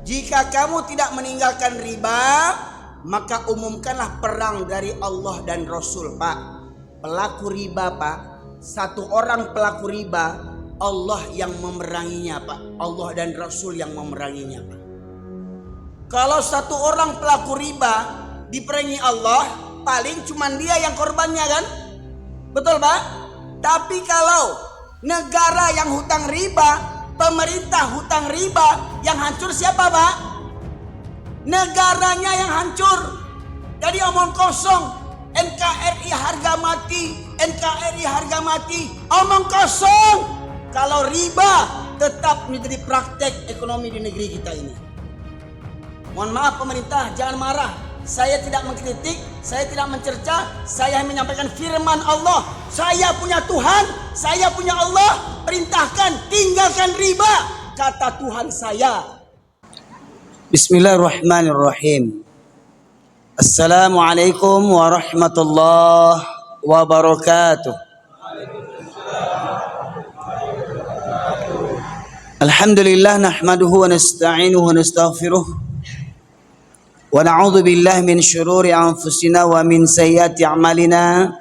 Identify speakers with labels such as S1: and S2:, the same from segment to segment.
S1: jika kamu tidak meninggalkan riba, maka umumkanlah perang dari Allah dan Rasul. Pak, pelaku riba, Pak, satu orang pelaku riba, Allah yang memeranginya, Pak. Allah dan Rasul yang memeranginya, Pak. Kalau satu orang pelaku riba diperangi Allah, paling cuman dia yang korbannya, kan? Betul, Pak? Tapi kalau negara yang hutang riba, pemerintah hutang riba, yang hancur siapa, Pak? Negaranya yang hancur. Jadi omong kosong, NKRI harga mati, NKRI harga mati, omong kosong. Kalau riba tetap menjadi praktek ekonomi di negeri kita ini. Mohon maaf pemerintah, jangan marah. Saya tidak mengkritik, saya tidak mencerca, saya menyampaikan firman Allah. Saya punya Tuhan, saya punya Allah. Perintahkan tinggalkan riba, kata Tuhan saya. Bismillahirrahmanirrahim. Assalamualaikum warahmatullahi wabarakatuh. Alhamdulillah nahmaduhu wa nasta'inuhu wa nastaghfiruh wa na'udzu billahi min syururi anfusina wa min sayyiati a'malina.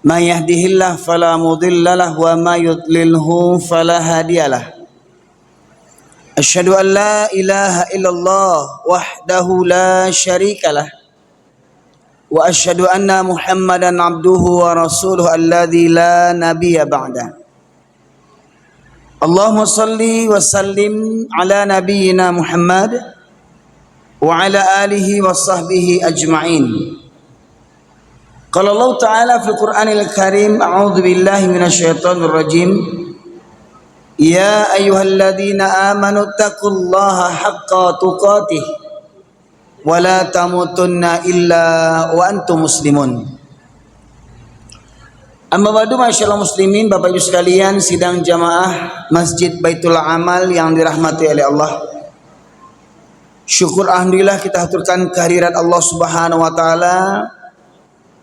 S1: May yahdihillahu fala mudilla lahu wa may yudlilhu fala hadiyalah. Asyhadu an la ilaha illallah wahdahu la syarikalah wa asyhadu anna Muhammadan abduhu wa rasuluhu alladzi la nabiyya ba'da. Allahumma salli wa sallim ala nabiyyina Muhammad wa ala alihi wa sahbihi ajma'in. Qala Allah Ta'ala fil Qur'anil Karim, a'udzu billahi minasyaitonir rajim. Ya ayyuhalladzina amanu taqullaha haqqa tuqatih wa la tamutunna illa wa antum muslimun. Amma ba'du, masyaallah muslimin, Bapak Ibu sekalian, sidang jamaah Masjid Baitul Amal yang dirahmati oleh Allah. Syukur alhamdulillah kita haturkan kehadirat Allah Subhanahu wa taala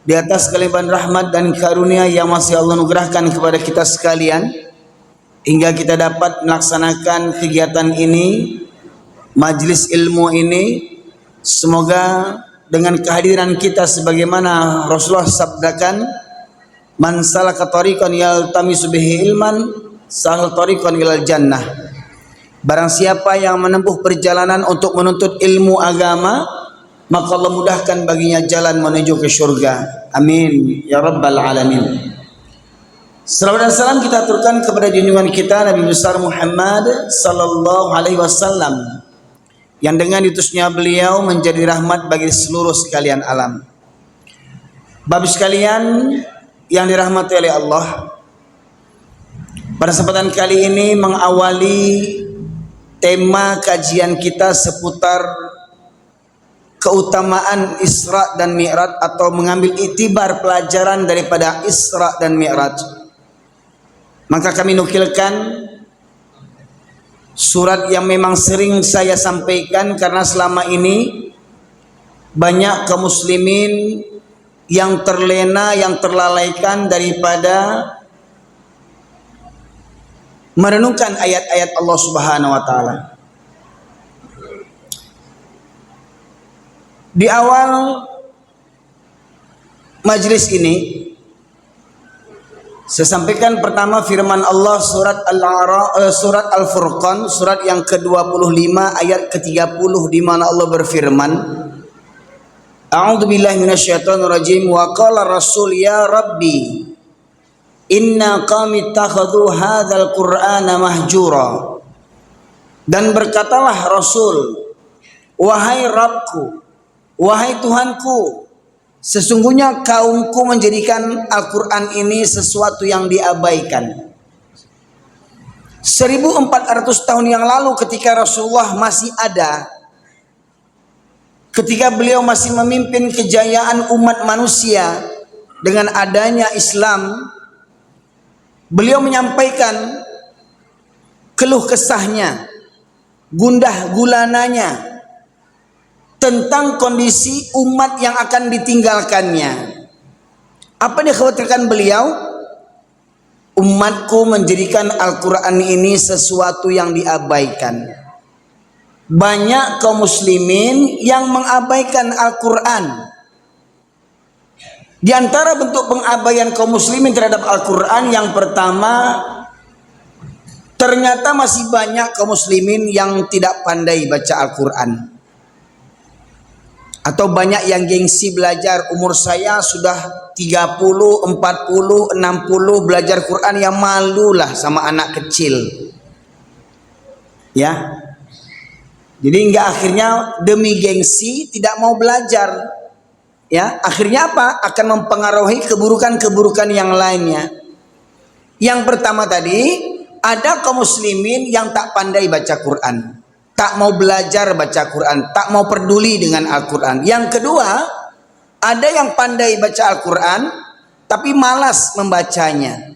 S1: di atas kelimpahan rahmat dan karunia yang masih Allah anugerahkan kepada kita sekalian, hingga kita dapat melaksanakan kegiatan ini, majlis ilmu ini. Semoga dengan kehadiran kita sebagaimana Rasulullah sabdakan, man salaka tariqan yaltamisu bihi ilman sahal tariqan ilal jannah. Barang siapa yang menempuh perjalanan untuk menuntut ilmu agama, maka Allah mudahkan baginya jalan menuju ke surga. Amin ya rabbal alamin. Salawat dan salam kita aturkan kepada junjungan kita Nabi besar Muhammad sallallahu alaihi wasallam, yang dengan diutusnya beliau menjadi rahmat bagi seluruh sekalian alam. Bapak sekalian yang dirahmati oleh Allah, pada kesempatan kali ini mengawali tema kajian kita seputar keutamaan Isra dan Mi'raj, atau mengambil iktibar pelajaran daripada Isra dan Mi'raj. Maka kami nukilkan surat yang memang sering saya sampaikan, karena selama ini banyak kaum muslimin yang terlena, yang terlalaikan daripada merenungkan ayat-ayat Allah Subhanahu wa taala. Di awal majlis ini saya sampaikan pertama firman Allah surat surat Al-Furqan, surat yang ke-25 ayat ke-30, di mana Allah berfirman, A'udzu billahi minasyaitonir rajim, wa qala rasul ya rabbi inna qami ittakhadhu hadzal qur'ana mahjura. Dan berkatalah Rasul, wahai Rabbku, wahai Tuhanku, sesungguhnya kaumku menjadikan Al-Quran ini sesuatu yang diabaikan. 1400 tahun yang lalu ketika Rasulullah masih ada, ketika beliau masih memimpin kejayaan umat manusia dengan adanya Islam, beliau menyampaikan keluh kesahnya, gundah gulananya tentang kondisi umat yang akan ditinggalkannya. Apa yang dikhawatirkan beliau? Umatku menjadikan Al-Quran ini sesuatu yang diabaikan. banyak kaum muslimin yang mengabaikan Al-Quran. Di antara bentuk pengabaian kaum muslimin terhadap Al-Quran, yang pertama, ternyata masih banyak kaum muslimin yang tidak pandai baca Al-Quran. Atau banyak yang gengsi belajar. Umur saya sudah 30, 40, 60 belajar Quran, yang malulah sama anak kecil. Ya. Jadi hingga akhirnya demi gengsi tidak mau belajar. Ya, akhirnya apa? Akan mempengaruhi keburukan-keburukan yang lainnya. Yang pertama tadi, ada kaum muslimin yang tak pandai baca Quran, tak mau belajar baca Quran, tak mau peduli dengan Al-Quran. Yang kedua, ada yang pandai baca Al-Quran tapi malas membacanya.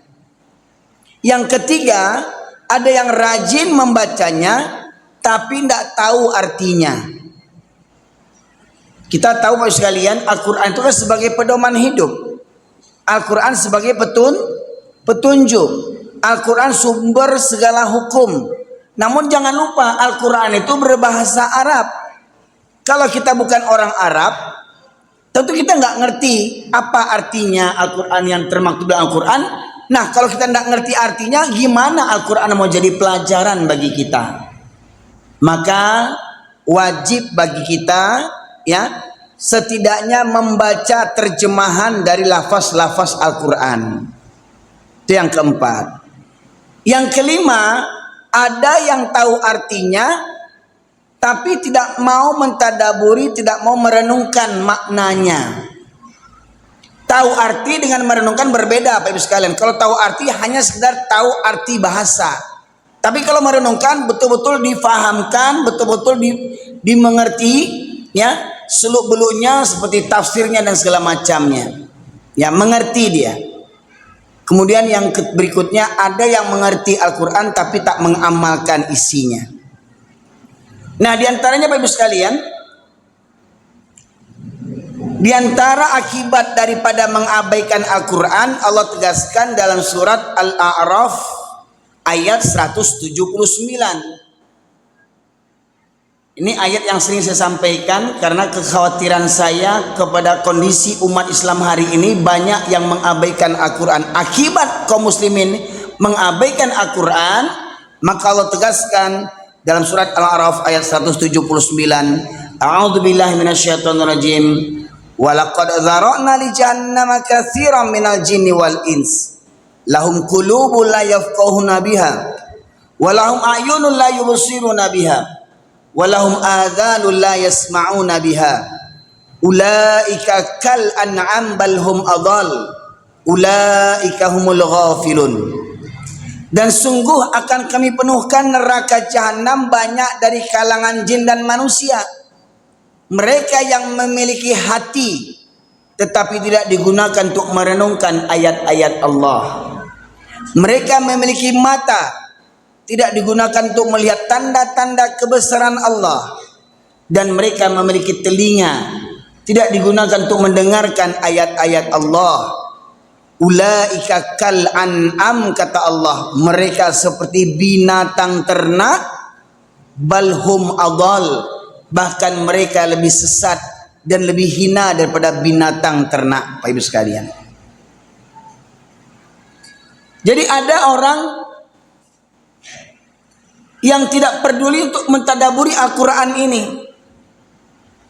S1: Yang ketiga, ada yang rajin membacanya tapi tidak tahu artinya. Kita tahu Bapak sekalian, Al-Quran itu kan sebagai pedoman hidup. Al-Quran sebagai petunjuk. Al-Quran sumber segala hukum. Namun jangan lupa, Al-Quran itu berbahasa Arab. Kalau kita bukan orang Arab, tentu kita nggak ngerti apa artinya Al-Quran yang termaktub dalam Al-Quran. Nah, kalau kita nggak ngerti artinya, gimana Al-Quran mau jadi pelajaran bagi kita? Maka wajib bagi kita, ya, setidaknya membaca terjemahan dari lafaz-lafaz Al-Quran. Itu yang keempat. Yang kelima, ada yang tahu artinya tapi tidak mau mentadaburi, tidak mau merenungkan maknanya. Tahu arti dengan merenungkan berbeda Bapak Ibu sekalian. Kalau tahu arti hanya sekedar tahu arti bahasa. Tapi kalau merenungkan betul-betul difahamkan, betul-betul dimengerti, ya, seluk-beluknya seperti tafsirnya dan segala macamnya. Ya, mengerti dia. Kemudian yang berikutnya, ada yang mengerti Al-Quran tapi tak mengamalkan isinya. Nah, diantaranya Bapak Ibu sekalian, diantara akibat daripada mengabaikan Al-Quran, Allah tegaskan dalam surat Al-A'raf ayat 179. Ini ayat yang sering saya sampaikan karena kekhawatiran saya kepada kondisi umat Islam hari ini, banyak yang mengabaikan Al-Quran. Akibat kaum muslimin mengabaikan Al-Quran, maka Allah tegaskan dalam surat Al-A'raf ayat 179, A'udzubillahi minasyaitonirrajim. Walaqad dzara'na li jahannama katsiran minal jinni wal ins. Lahum qulubun la yafqahuna biha, wa lahum a'yunun la yubsiruna biha, wa lahum adhanun la yasma'una biha. Ulaika kal an'am bal hum adall. Ulaika humul ghafilun. Dan sungguh akan kami penuhkan neraka jahanam banyak dari kalangan jin dan manusia. Mereka yang memiliki hati tetapi tidak digunakan untuk merenungkan ayat-ayat Allah. Mereka memiliki mata, tidak digunakan untuk melihat tanda-tanda kebesaran Allah. Dan mereka memiliki telinga, tidak digunakan untuk mendengarkan ayat-ayat Allah. Ulaika kal an'am, kata Allah, mereka seperti binatang ternak, balhum adall, bahkan mereka lebih sesat dan lebih hina daripada binatang ternak, Pak Ibu sekalian. Jadi ada orang yang tidak peduli untuk mentadaburi Al-Quran ini.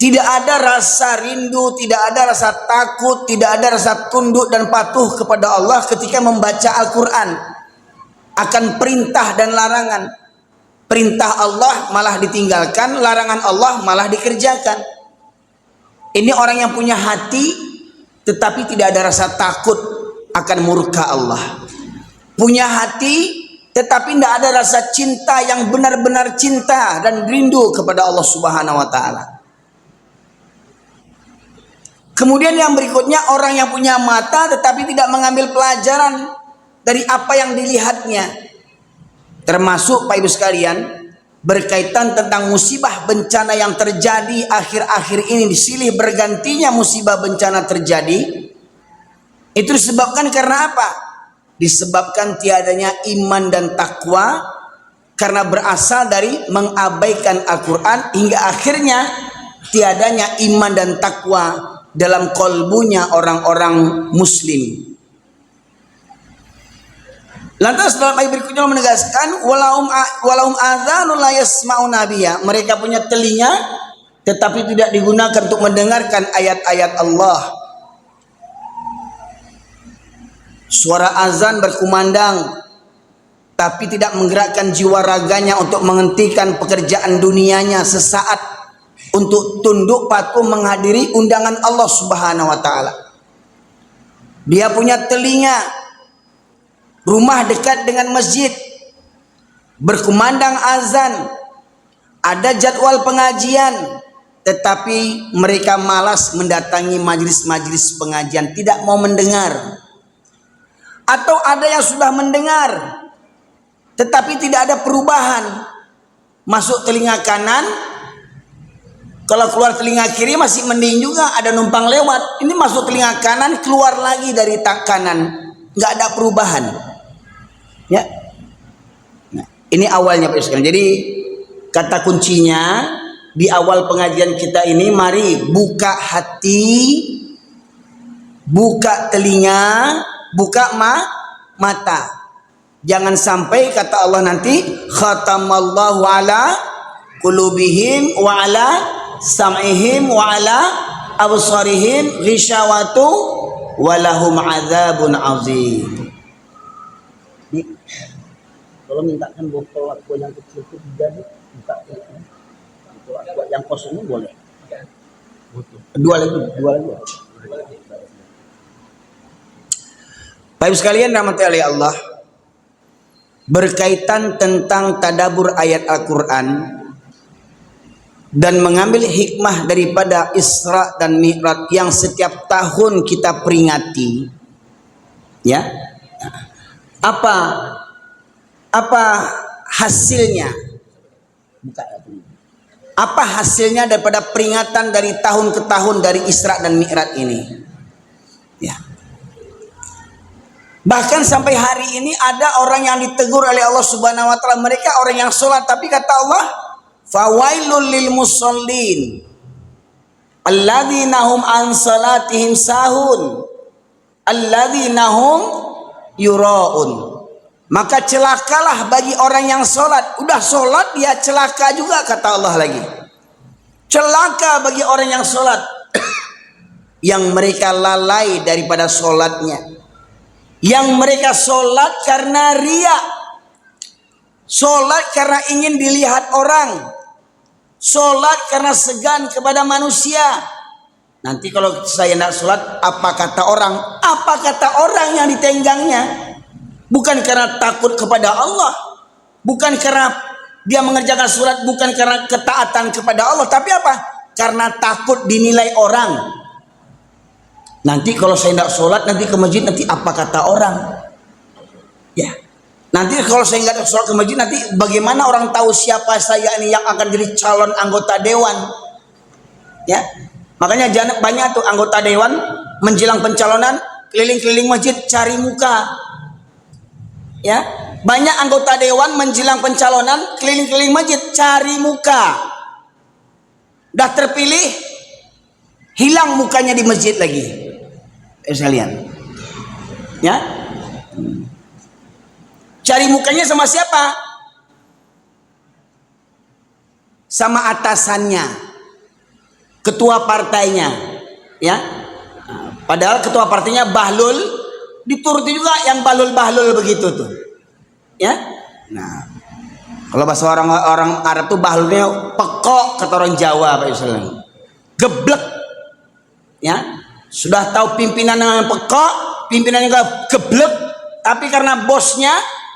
S1: Tidak ada rasa rindu, tidak ada rasa takut, tidak ada rasa tunduk dan patuh kepada Allah ketika membaca Al-Quran. Akan perintah dan larangan. Perintah Allah malah ditinggalkan, larangan Allah malah dikerjakan. Ini orang yang punya hati tetapi tidak ada rasa takut akan murka Allah. Punya hati tetapi tidak ada rasa cinta yang benar-benar cinta dan rindu kepada Allah Subhanahu wa taala. Kemudian yang berikutnya, orang yang punya mata tetapi tidak mengambil pelajaran dari apa yang dilihatnya. Termasuk Pak Ibu sekalian, berkaitan tentang musibah bencana yang terjadi akhir-akhir ini, silih bergantinya musibah bencana terjadi. Itu disebabkan karena apa? Disebabkan tiadanya iman dan takwa, karena berasal dari mengabaikan Al-Quran hingga akhirnya tiadanya iman dan takwa dalam kolbunya orang-orang muslim. Lantas dalam ayat berikutnya menegaskan walahum adzanun la yasma'una biha, mereka punya telinga tetapi tidak digunakan untuk mendengarkan ayat-ayat Allah. Suara azan berkumandang tapi tidak menggerakkan jiwa raganya untuk menghentikan pekerjaan dunianya sesaat untuk tunduk patuh menghadiri undangan Allah Subhanahu wa taala. Dia punya telinga, rumah dekat dengan masjid, berkumandang azan, ada jadwal pengajian, tetapi mereka malas mendatangi majelis-majelis pengajian, tidak mau mendengar. Atau ada yang sudah mendengar tetapi tidak ada perubahan, masuk telinga kanan, kalau keluar telinga kiri masih mending juga, ada numpang lewat. Ini masuk telinga kanan, keluar lagi dari kanan, nggak ada perubahan. Ya, nah, ini awalnya Pak Yusuf. Jadi kata kuncinya di awal pengajian kita ini, mari buka hati, buka telinga, buka mata. Jangan sampai kata Allah nanti khatamallahu ala qulubihim wa ala sam'ihim wa ala absarihim ghishawatu walahum adzabun azim. Kalau mintakan botol aqua yang kecil itu jadi buka botol aqua yang kosong boleh. Dua lagi. Baik sekalian rahmati oleh Allah, berkaitan tentang tadabbur ayat Al-Quran dan mengambil hikmah daripada Isra dan Mi'raj yang setiap tahun kita peringati, ya, apa hasilnya? Apa hasilnya daripada peringatan dari tahun ke tahun dari Isra dan Mi'raj ini? Ya. Bahkan sampai hari ini ada orang yang ditegur oleh Allah Subhanahu wa taala, mereka orang yang sholat, tapi kata Allah, fawailul lil musallin alladzina hum an salatihim sahun alladzina hum yuraun. Maka celakalah bagi orang yang sholat. Udah sholat dia celaka juga, kata Allah lagi. Celaka bagi orang yang sholat yang mereka lalai daripada sholatnya, yang mereka sholat karena riya, sholat karena ingin dilihat orang, sholat karena segan kepada manusia. Nanti kalau saya tidak sholat, apa kata orang? Apa kata orang yang ditenggangnya? Bukan karena takut kepada Allah, bukan karena dia mengerjakan sholat, bukan karena ketaatan kepada Allah, tapi apa? Karena takut dinilai orang. Nanti kalau saya tidak sholat, nanti ke masjid, nanti apa kata orang? Ya, nanti kalau saya nggak sholat ke masjid, nanti bagaimana orang tahu siapa saya ini yang akan jadi calon anggota dewan? Ya, makanya jangan banyak tuh anggota dewan menjelang pencalonan keliling-keliling masjid cari muka. Ya, banyak anggota dewan menjelang pencalonan keliling-keliling masjid cari muka. Dah terpilih, hilang mukanya di masjid lagi. Sekalian, ya, cari mukanya sama siapa? Sama atasannya, ketua partainya, ya. Padahal ketua partainya bahlul, dituruti juga yang bahlul begitu tuh, ya. Nah, kalau bahasa orang Arab tuh bahlulnya pekok, kata orang Jawa, Pak Yusuf, geblek, ya. Sudah tahu pimpinan yang pekok, pimpinan yang geblek, tapi karena bosnya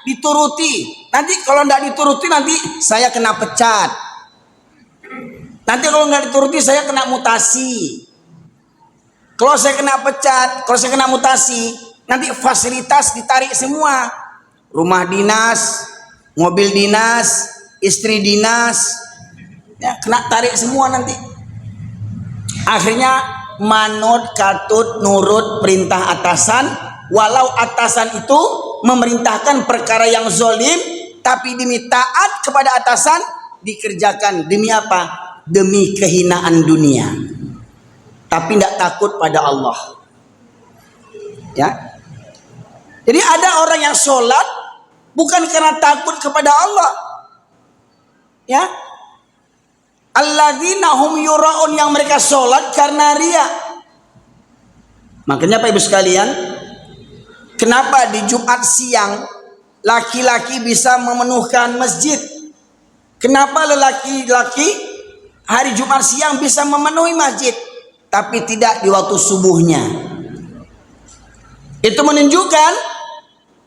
S1: dituruti. Nanti kalau tidak dituruti, nanti saya kena pecat. Nanti kalau nggak dituruti, saya kena mutasi. Kalau saya kena pecat, kalau saya kena mutasi, nanti fasilitas ditarik semua. Rumah dinas, mobil dinas, istri dinas, ya, kena tarik semua nanti. Akhirnya manut katut nurut perintah atasan, walau atasan itu memerintahkan perkara yang zolim, tapi demi taat kepada atasan dikerjakan. Demi apa? Demi kehinaan dunia. Tapi tidak takut pada Allah. Ya. Jadi ada orang yang sholat bukan karena takut kepada Allah. Ya. Alladzina hum yura'un, yang mereka sholat karena riya. Makanya Pak Ibu sekalian, kenapa di Jumat siang laki-laki bisa memenuhkan masjid? Kenapa lelaki-laki hari Jumat siang bisa memenuhi masjid, tapi tidak di waktu subuhnya? Itu menunjukkan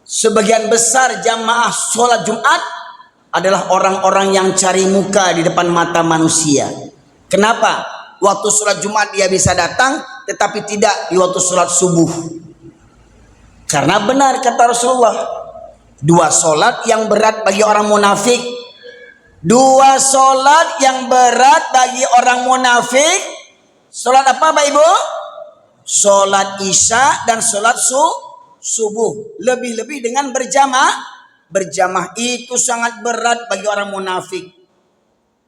S1: sebagian besar jamaah sholat Jumat adalah orang-orang yang cari muka di depan mata manusia. Kenapa? Waktu sholat Jumat dia bisa datang, tetapi tidak di waktu sholat subuh. Karena benar kata Rasulullah, dua sholat yang berat bagi orang munafik. Dua sholat yang berat bagi orang munafik. Sholat apa Pak Ibu? Sholat isya dan sholat subuh. Lebih-lebih dengan berjamaah itu sangat berat bagi orang munafik.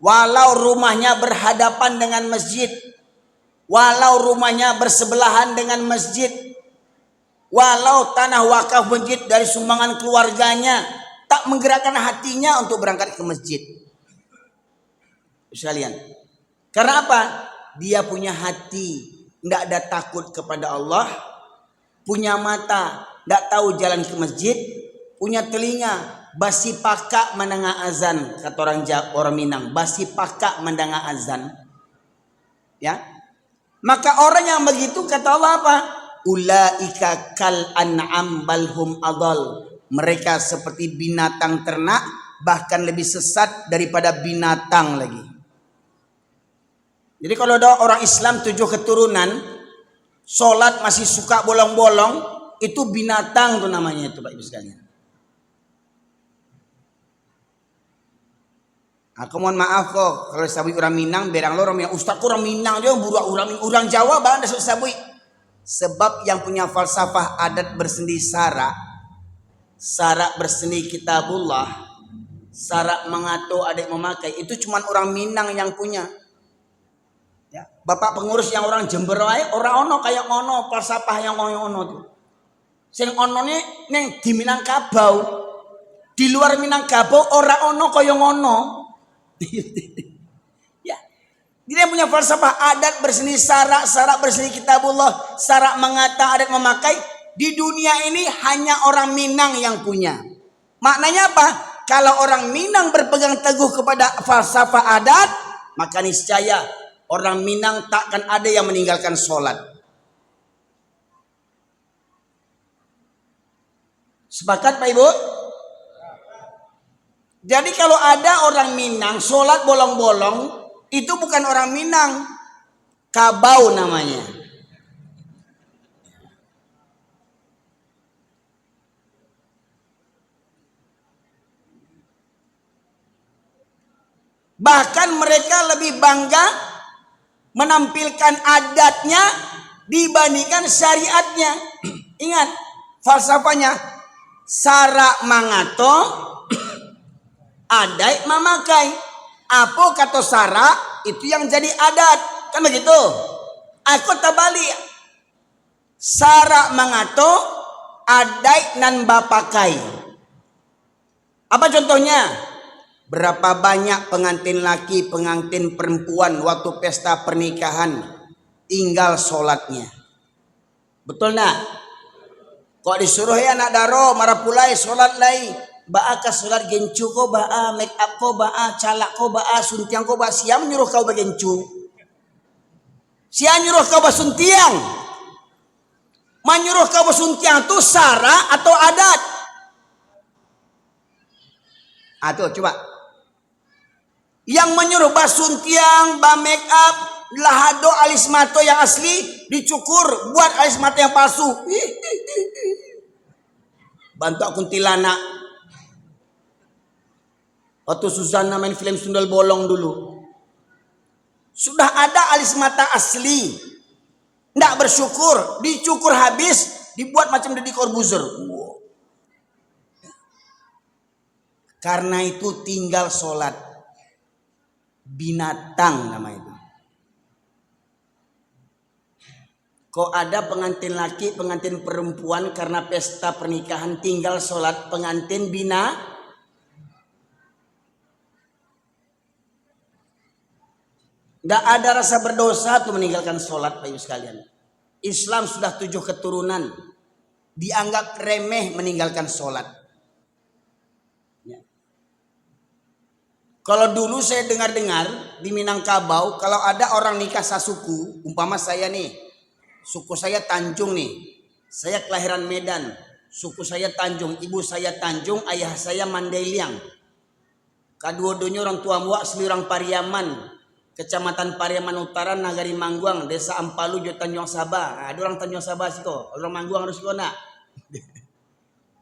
S1: Walau rumahnya berhadapan dengan masjid, walau rumahnya bersebelahan dengan masjid, walau tanah wakaf masjid dari sumbangan keluarganya, tak menggerakkan hatinya untuk berangkat ke masjid. Sekalian, karena apa? Dia punya hati, tidak ada takut kepada Allah, punya mata, tidak tahu jalan ke masjid, punya telinga, basi pakak mendengar azan, kata orang Minang, basi pakak mendengar azan. Ya, maka orang yang begitu kata Allah apa? Ulaika kal an'am balhum adal. Mereka seperti binatang ternak, bahkan lebih sesat daripada binatang lagi. Jadi kalau ada orang Islam 7 keturunan, sholat masih suka bolong-bolong, itu binatang tuh namanya itu Pak Ibu sekalian. Aku mohon maaf kok kalau sabui orang Minang, berang lo orang Minang, ustadku orang Minang dia buruak orang Jawa bang dasuk sabui. Sebab yang punya falsafah adat bersendi syarak bersendi kitabullah, syarak mengatur adik memakai, itu cuma orang Minang yang punya. Ya, bapak pengurus yang orang Jember wae orang ono kayak ono falsafah yang ono tuh. Sing ono neng di Minangkabau, di luar Minangkabau orang ono kaya ngono. Ya, dia punya falsafah adat berseni syarak berseni kitabullah, syarak mengata adat memakai. Di dunia ini hanya orang Minang yang punya. Maknanya apa? Kalau orang Minang berpegang teguh kepada falsafah adat, maka niscaya orang Minang takkan ada yang meninggalkan sholat. Sepakat Pak Ibu? Jadi kalau ada orang Minang sholat bolong-bolong, itu bukan orang Minang, kabau namanya. Bahkan mereka lebih bangga menampilkan adatnya dibandingkan syariatnya. Ingat falsafahnya, syarak mangato adai memakai. Apa kata syarak itu yang jadi adat, kan begitu? Aku tabalik, syarak mangato adai nan bapakai. Apa contohnya? Berapa banyak pengantin laki, pengantin perempuan waktu pesta pernikahan tinggal sholatnya. Betul nak? Kok disuruh ya anak daro marah pulai sholat lai. Ba'a ka sholat gencu ko, ba'a make up ko, ba'a calak ko, ba'a suntiang ko, ba'a siang nyuruh kau bagencu. Siang nyuruh kau basuntiang. Menyuruh kau basuntiang itu sara atau adat? Tuh coba. Yang menyuruh basuntiang, ba make up, lahado alis mato yang asli dicukur, buat alis mata yang palsu. Bantu kuntilanak. Waktu Suzana main film Sundal Bolong dulu, sudah ada alis mata asli, ndak bersyukur, dicukur habis, dibuat macam Deddy Corbuzier. Wow. Karena itu tinggal sholat. Binatang nama itu. Kok ada pengantin laki, pengantin perempuan karena pesta pernikahan tinggal sholat pengantin Nggak ada rasa berdosa tuh meninggalkan sholat, Bapak Ibu sekalian. Islam sudah 7 keturunan. Dianggap remeh meninggalkan sholat. Ya. Kalau dulu saya dengar-dengar di Minangkabau, kalau ada orang nikah sasuku, umpama saya nih, suku saya Tanjung nih, saya kelahiran Medan, suku saya Tanjung, ibu saya Tanjung, ayah saya Mandailing. Kedua-duanya orang tua muak asli orang Pariaman. Kecamatan Pariaman Utara, Nagari Mangguang, Desa Ampalu, Jo Tanjung Sabah. Nah, ada orang Tanjung Sabah sih kok. Orang Mangguang harus kok nak.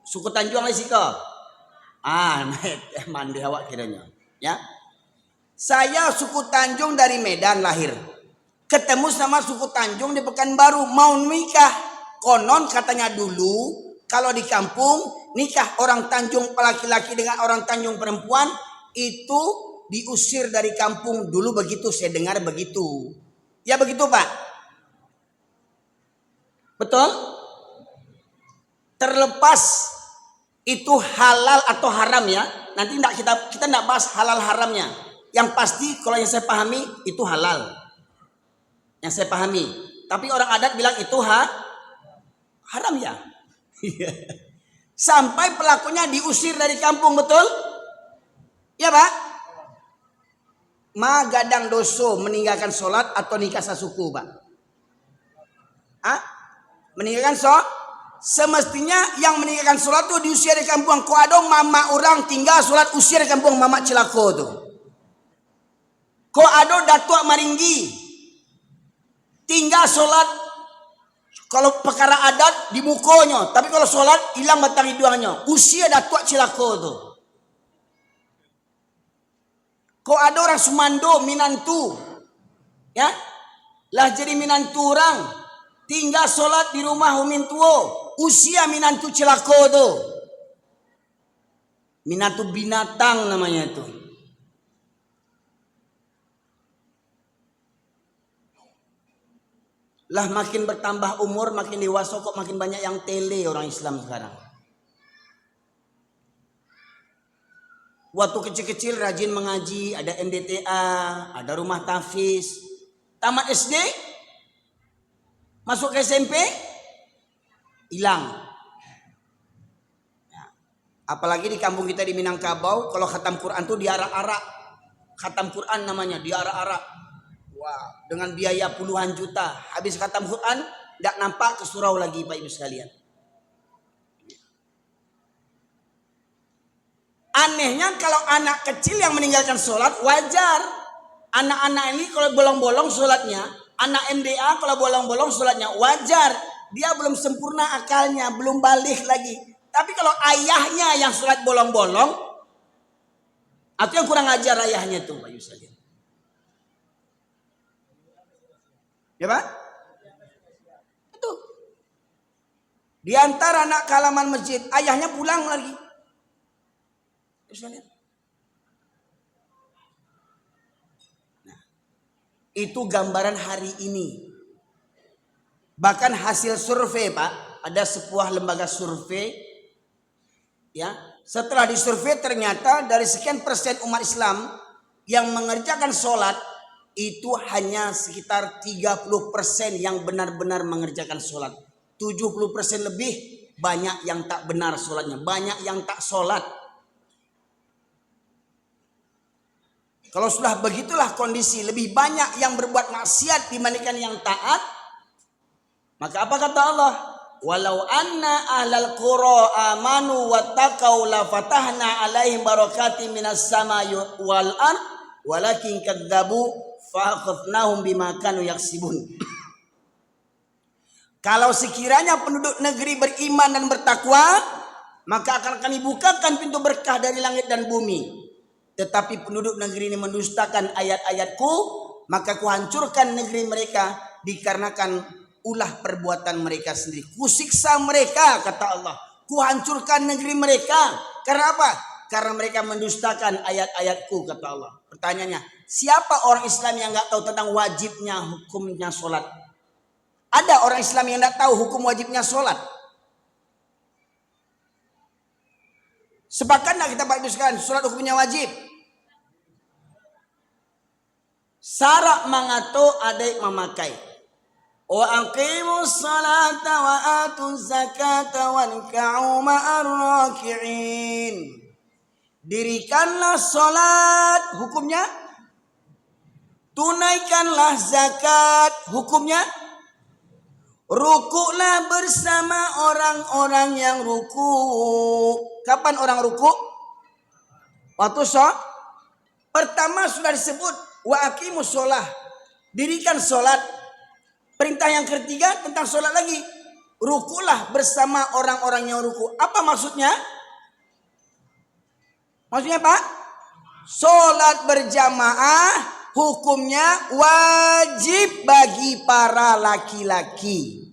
S1: Suku Tanjung lagi sih kok. Mandi awak kiranya. Ya. Saya suku Tanjung dari Medan lahir. Ketemu sama suku Tanjung di Pekanbaru mau nikah. Konon katanya dulu kalau di kampung nikah orang Tanjung laki-laki dengan orang Tanjung perempuan itu diusir dari kampung dulu, begitu saya dengar begitu. Ya begitu Pak? Betul? Terlepas itu halal atau haram ya. Nanti kita enggak bahas halal haramnya. Yang pasti kalau yang saya pahami itu halal. Yang saya pahami. Tapi orang adat bilang itu haram ya. Sampai pelakunya diusir dari kampung, betul? Ya Pak? Gadang doso meninggalkan sholat atau nikah sasuku Pak? Meninggalkan sholat? Semestinya yang meninggalkan sholat tuh diusir dari kampung. Kok ada mama orang tinggal sholat usir dari kampung mama celako tuh. Kok ada datuk maringgi tinggal sholat, kalau perkara adat di mukonya, tapi kalau sholat hilang batang hidungnya. Usia datuk celako tuh. Kok ada orang Sumando, Minantu, ya, lah jadi Minantu orang, tinggal sholat di rumah Umin Tuo, usia Minantu celako tuh. Minantu binatang namanya itu. Lah makin bertambah umur, makin dewasa kok makin banyak yang tele orang Islam sekarang. Waktu kecil-kecil rajin mengaji, ada MDTA, ada rumah tahfiz. Tamat SD, masuk ke SMP, hilang. Ya. Apalagi di kampung kita di Minangkabau, kalau khatam Quran tuh diarak-arak. Khatam Quran namanya, diarak-arak. Wah, dengan biaya puluhan juta. Habis khatam Quran, tidak nampak ke surau lagi Pak Ibu sekalian. Anehnya kalau anak kecil yang meninggalkan sholat wajar. Anak-anak ini kalau bolong-bolong sholatnya, anak MDA kalau bolong-bolong sholatnya wajar. Dia belum sempurna akalnya, belum balik lagi. Tapi kalau ayahnya yang sholat bolong-bolong, atau yang kurang ajar ayahnya tuh Pak Yusuf. Ya Pak? Itu. Di antara anak ke halaman masjid, ayahnya pulang lagi. Nah, itu gambaran hari ini. Bahkan hasil survei Pak, ada sebuah lembaga survei, ya, setelah disurvei ternyata dari sekian persen umat Islam yang mengerjakan sholat itu hanya sekitar 30% yang benar-benar mengerjakan sholat. 70% lebih banyak yang tak benar sholatnya, banyak yang tak sholat. Kalau sudah begitulah kondisi, lebih banyak yang berbuat maksiat dibandingkan yang taat, maka apa kata Allah? Walau anna ahlal qura amanu wattaqau la fatahna alaihim barakatim minas samai wal ard walakin kadzabu fa akhadnahum bima kanu yaksibun. Kalau sekiranya penduduk negeri beriman dan bertakwa, maka akan kami bukakan pintu berkah dari langit dan bumi. Tetapi penduduk negeri ini mendustakan ayat-ayatku, maka kuhancurkan negeri mereka dikarenakan ulah perbuatan mereka sendiri. Kusiksa mereka, kata Allah. Kuhancurkan negeri mereka. Karena apa? karena mereka mendustakan ayat-ayatku, kata Allah. Pertanyaannya, siapa orang Islam yang nggak tahu tentang wajibnya hukumnya sholat? Ada orang Islam yang nggak tahu hukum wajibnya sholat? Sepakat nggak kita Pak Ibu sekalian, sholat hukumnya wajib? Syarat mangato adek memakai. Wa aqimus salata wa atuz zakata warka'u ma'ar raki'in. Dirikanlah salat, hukumnya tunaikanlah zakat, hukumnya rukuklah bersama orang-orang yang ruku. Kapan orang ruku? Waktu sholat. Pertama sudah disebut wa aqimus shalah, dirikan salat. Perintah yang ketiga tentang sholat lagi. Rukulah bersama orang-orang yang ruku. Apa maksudnya? Maksudnya Pak? Sholat berjamaah hukumnya wajib bagi para laki-laki.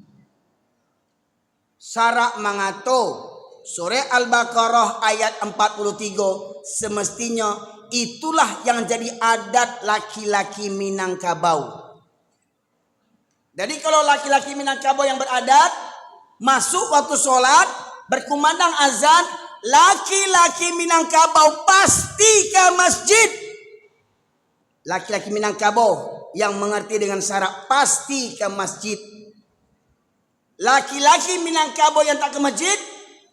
S1: Syarat mangato. Surah Al-Baqarah ayat 43. Semestinya itulah yang jadi adat laki-laki Minangkabau. Jadi kalau laki-laki Minangkabau yang beradat masuk waktu sholat, berkumandang azan, laki-laki Minangkabau pasti ke masjid. Laki-laki Minangkabau yang mengerti dengan syarat pasti ke masjid. Laki-laki Minangkabau yang tak ke masjid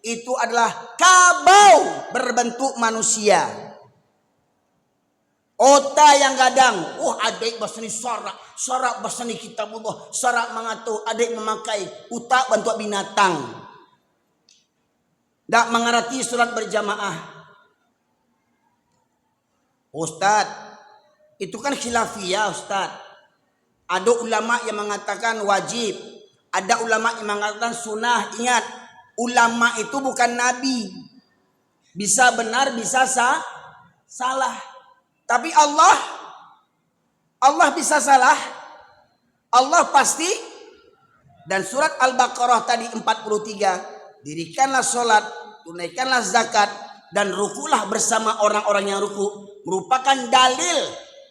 S1: itu adalah kabau berbentuk manusia. Ota yang gadang, adik basani syarat basani kitabullah, syarat mengatur adik memakai utak bentuk binatang. Tak mengerti surat berjamaah. Ustaz, itu kan khilafiyah Ustaz. Ada ulama yang mengatakan wajib, ada ulama yang mengatakan sunnah. Ingat, ulama itu bukan nabi. Bisa benar, bisa salah. Tapi Allah bisa salah. Allah pasti. Dan surat Al-Baqarah tadi 43. Dirikanlah sholat, tunaikanlah zakat, dan rukulah bersama orang-orang yang ruku. Merupakan dalil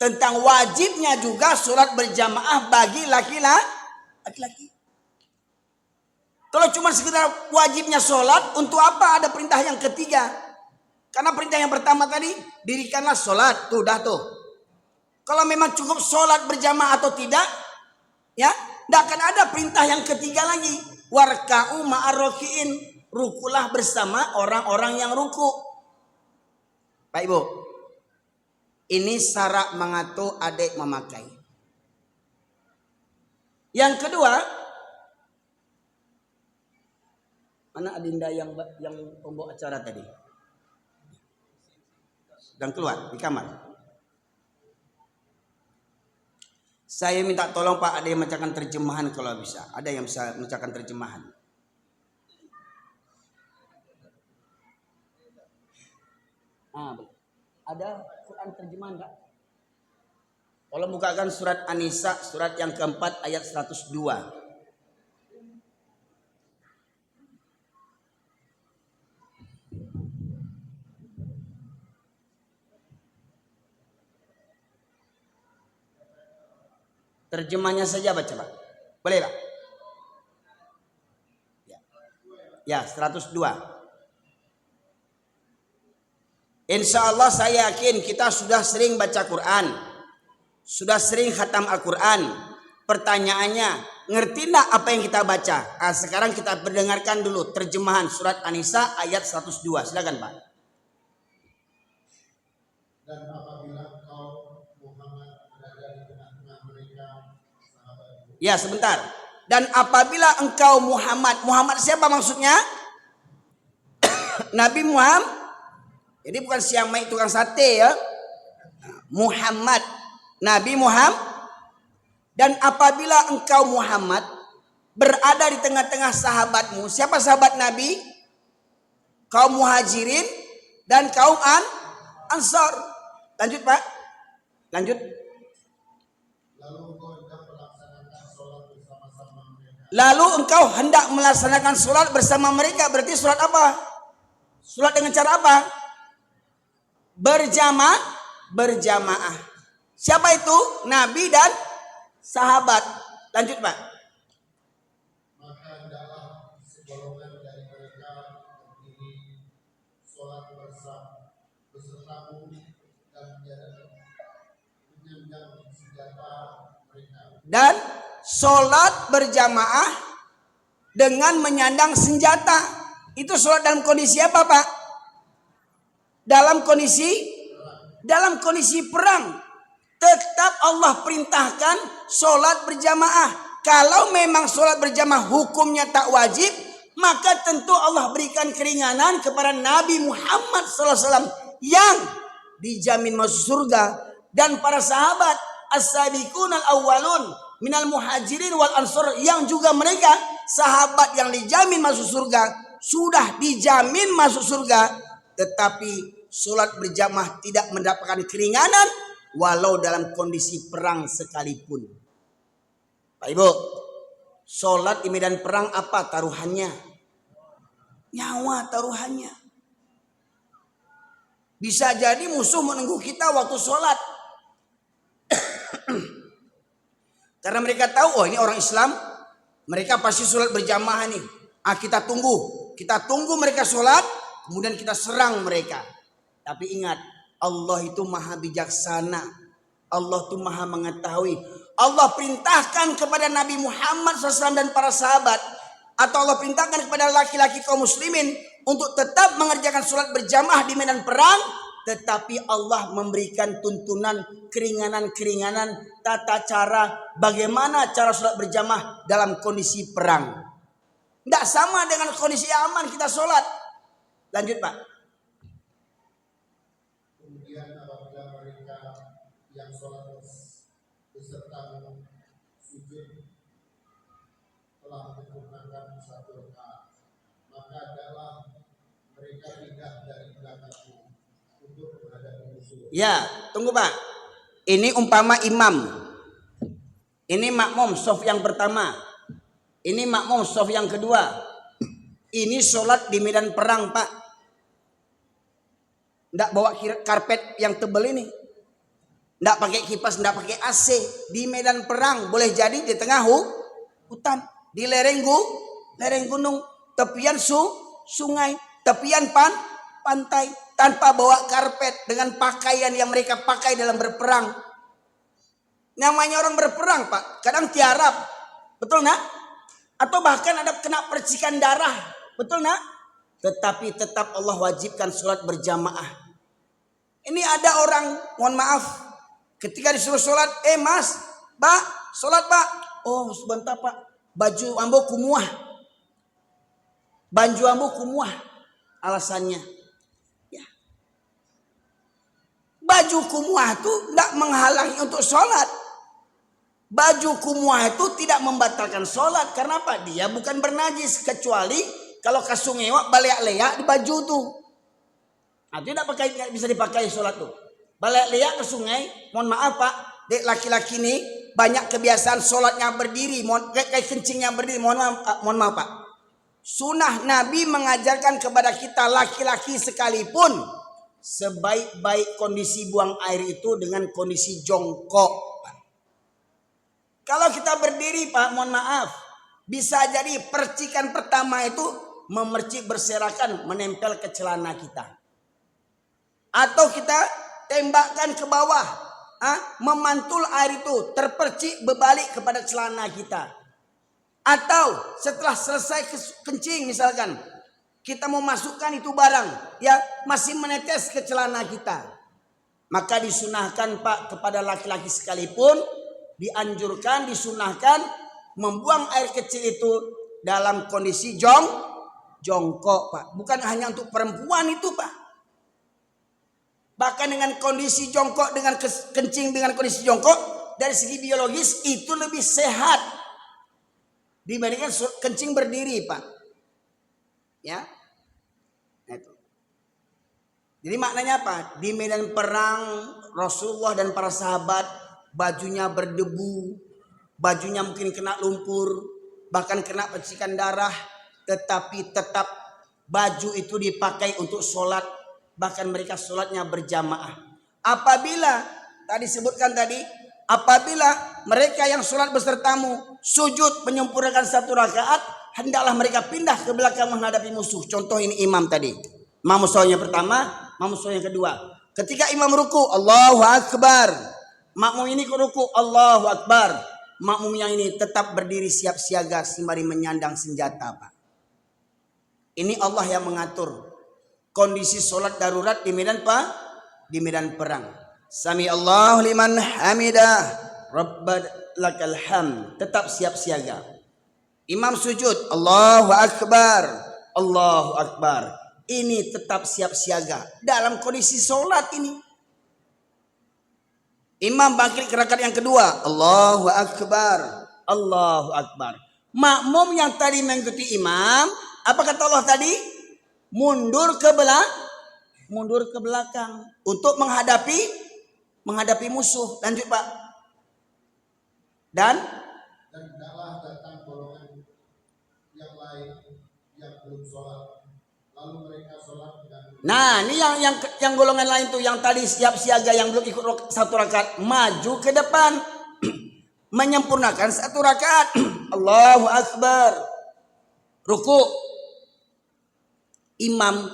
S1: tentang wajibnya juga sholat berjamaah bagi laki-laki. Kalau cuma sekedar wajibnya sholat, untuk apa ada perintah yang ketiga? Karena perintah yang pertama tadi, dirikanlah sholat. Dah tuh. Kalau memang cukup sholat berjamaah atau tidak, ya, tidak akan ada perintah yang ketiga lagi. Warka'u ma'ar raki'in. Rukulah bersama orang-orang yang ruku. Pak Ibu, ini syarat mengatur adik memakai. Yang kedua, mana Adinda yang pembawa acara tadi? Dan keluar di kamar. Saya minta tolong Pak, ada yang membacakan terjemahan kalau bisa. Ada yang bisa membacakan terjemahan. Ada Quran terjemahan Kak? Tolong bukakan surat An-Nisa, surat yang keempat ayat 102. Terjemahnya saja baca Pak. Boleh Pak? Ya, 102. Insya Allah saya yakin kita sudah sering baca Quran. Sudah sering khatam Al-Quran. Pertanyaannya, ngerti enggak apa yang kita baca? Sekarang kita mendengarkan dulu terjemahan surat An-Nisa ayat 102. Silakan Pak. Dan apabila ya sebentar. Dan apabila engkau Muhammad siapa maksudnya? Nabi Muhammad. Jadi bukan siang mai tukang sate ya. Muhammad. Nabi Muhammad. Dan apabila engkau Muhammad berada di tengah-tengah sahabatmu. Siapa sahabat Nabi? Kaum Muhajirin dan kaum Ansar. Lanjut Pak. Lanjut. Lalu engkau hendak melaksanakan sholat bersama mereka. Berarti sholat apa? Sholat dengan cara apa? berjamaah. Siapa itu? Nabi dan sahabat. Lanjut Pak.
S2: Maka hendaklah segolongan dari mereka berdiri sholat besertamu dan menyandang senjata mereka.
S1: Dan sholat berjamaah dengan menyandang senjata. Itu sholat dalam kondisi apa Pak? Dalam kondisi perang. Tetap Allah perintahkan sholat berjamaah. Kalau memang sholat berjamaah hukumnya tak wajib, maka tentu Allah berikan keringanan kepada Nabi Muhammad SAW yang dijamin masuk surga, dan para sahabat as-sabiqun al-awwalun minal muhajirin wal ansor yang juga mereka sahabat yang dijamin masuk surga, sudah dijamin masuk surga, tetapi sholat berjamaah tidak mendapatkan keringanan walau dalam kondisi perang sekalipun. Pak Ibu, sholat di medan perang apa taruhannya? Nyawa taruhannya. Bisa jadi musuh menunggu kita waktu sholat. Karena mereka tahu, oh ini orang Islam, mereka pasti sholat berjamaah nih. Kita tunggu mereka sholat, kemudian kita serang mereka. Tapi ingat, Allah itu maha bijaksana. Allah itu maha mengetahui. Allah perintahkan kepada Nabi Muhammad SAW dan para sahabat, atau Allah perintahkan kepada laki-laki kaum muslimin untuk tetap mengerjakan sholat berjamaah di medan perang, tetapi Allah memberikan tuntunan keringanan-keringanan tata cara bagaimana cara sholat berjamaah dalam kondisi perang. Tidak sama dengan kondisi aman kita sholat. Lanjut Pak.
S2: Kemudian apabila mereka yang sholat beserta sujud telah menyempurnakan satu rakaat, maka adalah mereka pindah dari belakangmu untuk menghadapi musuh.
S1: Ya, tunggu Pak. Ini umpama imam. Ini makmum shaf yang pertama. Ini makmum shaf yang kedua. Ini sholat di medan perang Pak. Tidak bawa karpet yang tebal ini. Tidak pakai kipas, tidak pakai AC. Di medan perang, boleh jadi di tengah hutan, di lereng gunung, tepian sungai, tepian pantai, tanpa bawa karpet, dengan pakaian yang mereka pakai dalam berperang. Namanya orang berperang Pak, kadang tiarap, betul nak? Atau bahkan ada kena percikan darah, betul nak? Tetapi tetap Allah wajibkan sholat berjamaah. Ini ada orang, mohon maaf, ketika disuruh sholat, mas, Pak, sholat Pak. Oh sebentar Pak, baju ambo kumuah. Baju ambo kumuah. Alasannya, ya, baju kumuah itu tidak menghalangi untuk sholat. Baju kumuah itu tidak membatalkan sholat. Karena apa? Dia bukan bernajis. Kecuali kalau ke sungai baleak-leak di baju tuh. Nah, itu tidak bisa dipakai sholat tuh. Baleak-leak ke sungai, mohon maaf Pak, dek laki-laki ini banyak kebiasaan sholatnya berdiri, kayak kencingnya berdiri, mohon maaf Pak. Sunnah Nabi mengajarkan kepada kita laki-laki sekalipun, sebaik-baik kondisi buang air itu dengan kondisi jongkok. Kalau kita berdiri Pak, mohon maaf, bisa jadi percikan pertama itu memercik berserakan menempel ke celana kita. Atau kita tembakkan ke bawah, memantul air itu terpercik berbalik kepada celana kita. Atau setelah selesai kencing misalkan, kita mau masukkan itu barang, ya masih menetes ke celana kita. Maka disunahkan Pak, kepada laki-laki sekalipun, dianjurkan, disunahkan membuang air kecil itu dalam kondisi jongkok Pak. Bukan hanya untuk perempuan itu Pak. Bahkan dengan kondisi jongkok, dengan kencing dengan kondisi jongkok, dari segi biologis itu lebih sehat dibandingkan kencing berdiri Pak. Ya. Nah, itu. Jadi maknanya apa? Di medan perang Rasulullah dan para sahabat bajunya berdebu, bajunya mungkin kena lumpur, bahkan kena percikan darah, tetapi tetap baju itu dipakai untuk sholat Bahkan mereka sholatnya berjamaah. Apabila tadi sebutkan tadi, apabila mereka yang sholat besertamu sujud menyempurnakan 1 rakaat, hendaklah mereka pindah ke belakang menghadapi musuh. Contoh ini imam tadi. Imam sholat yang pertama, imam sholat yang kedua. Ketika imam ruku, Allahu Akbar. Makmum ini ruku, Allahu Akbar. Makmum yang ini tetap berdiri siap siaga sembari menyandang senjata, Pak. Ini Allah yang mengatur kondisi sholat darurat di medan di medan perang. Sami Allahu liman hamidah, Rabbana lakal hamd. Tetap siap siaga. Imam sujud, Allahu Akbar, Allahu Akbar. Ini tetap siap siaga dalam kondisi sholat ini. Imam bangkit ke rakaat yang kedua, Allahu Akbar, Allahu Akbar. Makmum yang tadi mengikuti imam, apa kata Allah tadi? Mundur ke belakang untuk menghadapi musuh. Lanjut, Pak. Dan
S2: hendaklah datang golongan yang lain yang belum sholat, lalu mereka sholat dengan.
S1: nah, ini yang golongan lain tuh yang tadi siap siaga yang belum ikut 1 rakaat, maju ke depan menyempurnakan 1 rakaat. Allahu Akbar. Ruku. Imam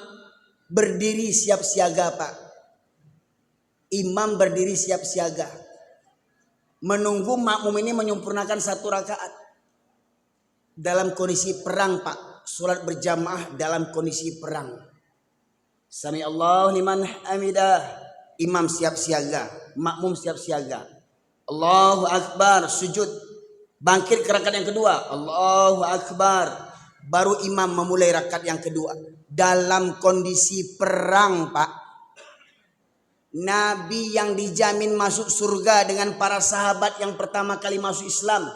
S1: berdiri siap siaga, Pak. Imam berdiri siap siaga menunggu makmum ini menyempurnakan 1 rakaat. Dalam kondisi perang, Pak. Salat berjamaah dalam kondisi perang. Sami Allahu liman hamidah. Imam siap siaga, makmum siap siaga. Allahu Akbar, sujud. Bangkit ke rakaat yang kedua, Allahu Akbar. Baru imam memulai rakaat yang kedua. Dalam kondisi perang, Pak. Nabi yang dijamin masuk surga dengan para sahabat yang pertama kali masuk Islam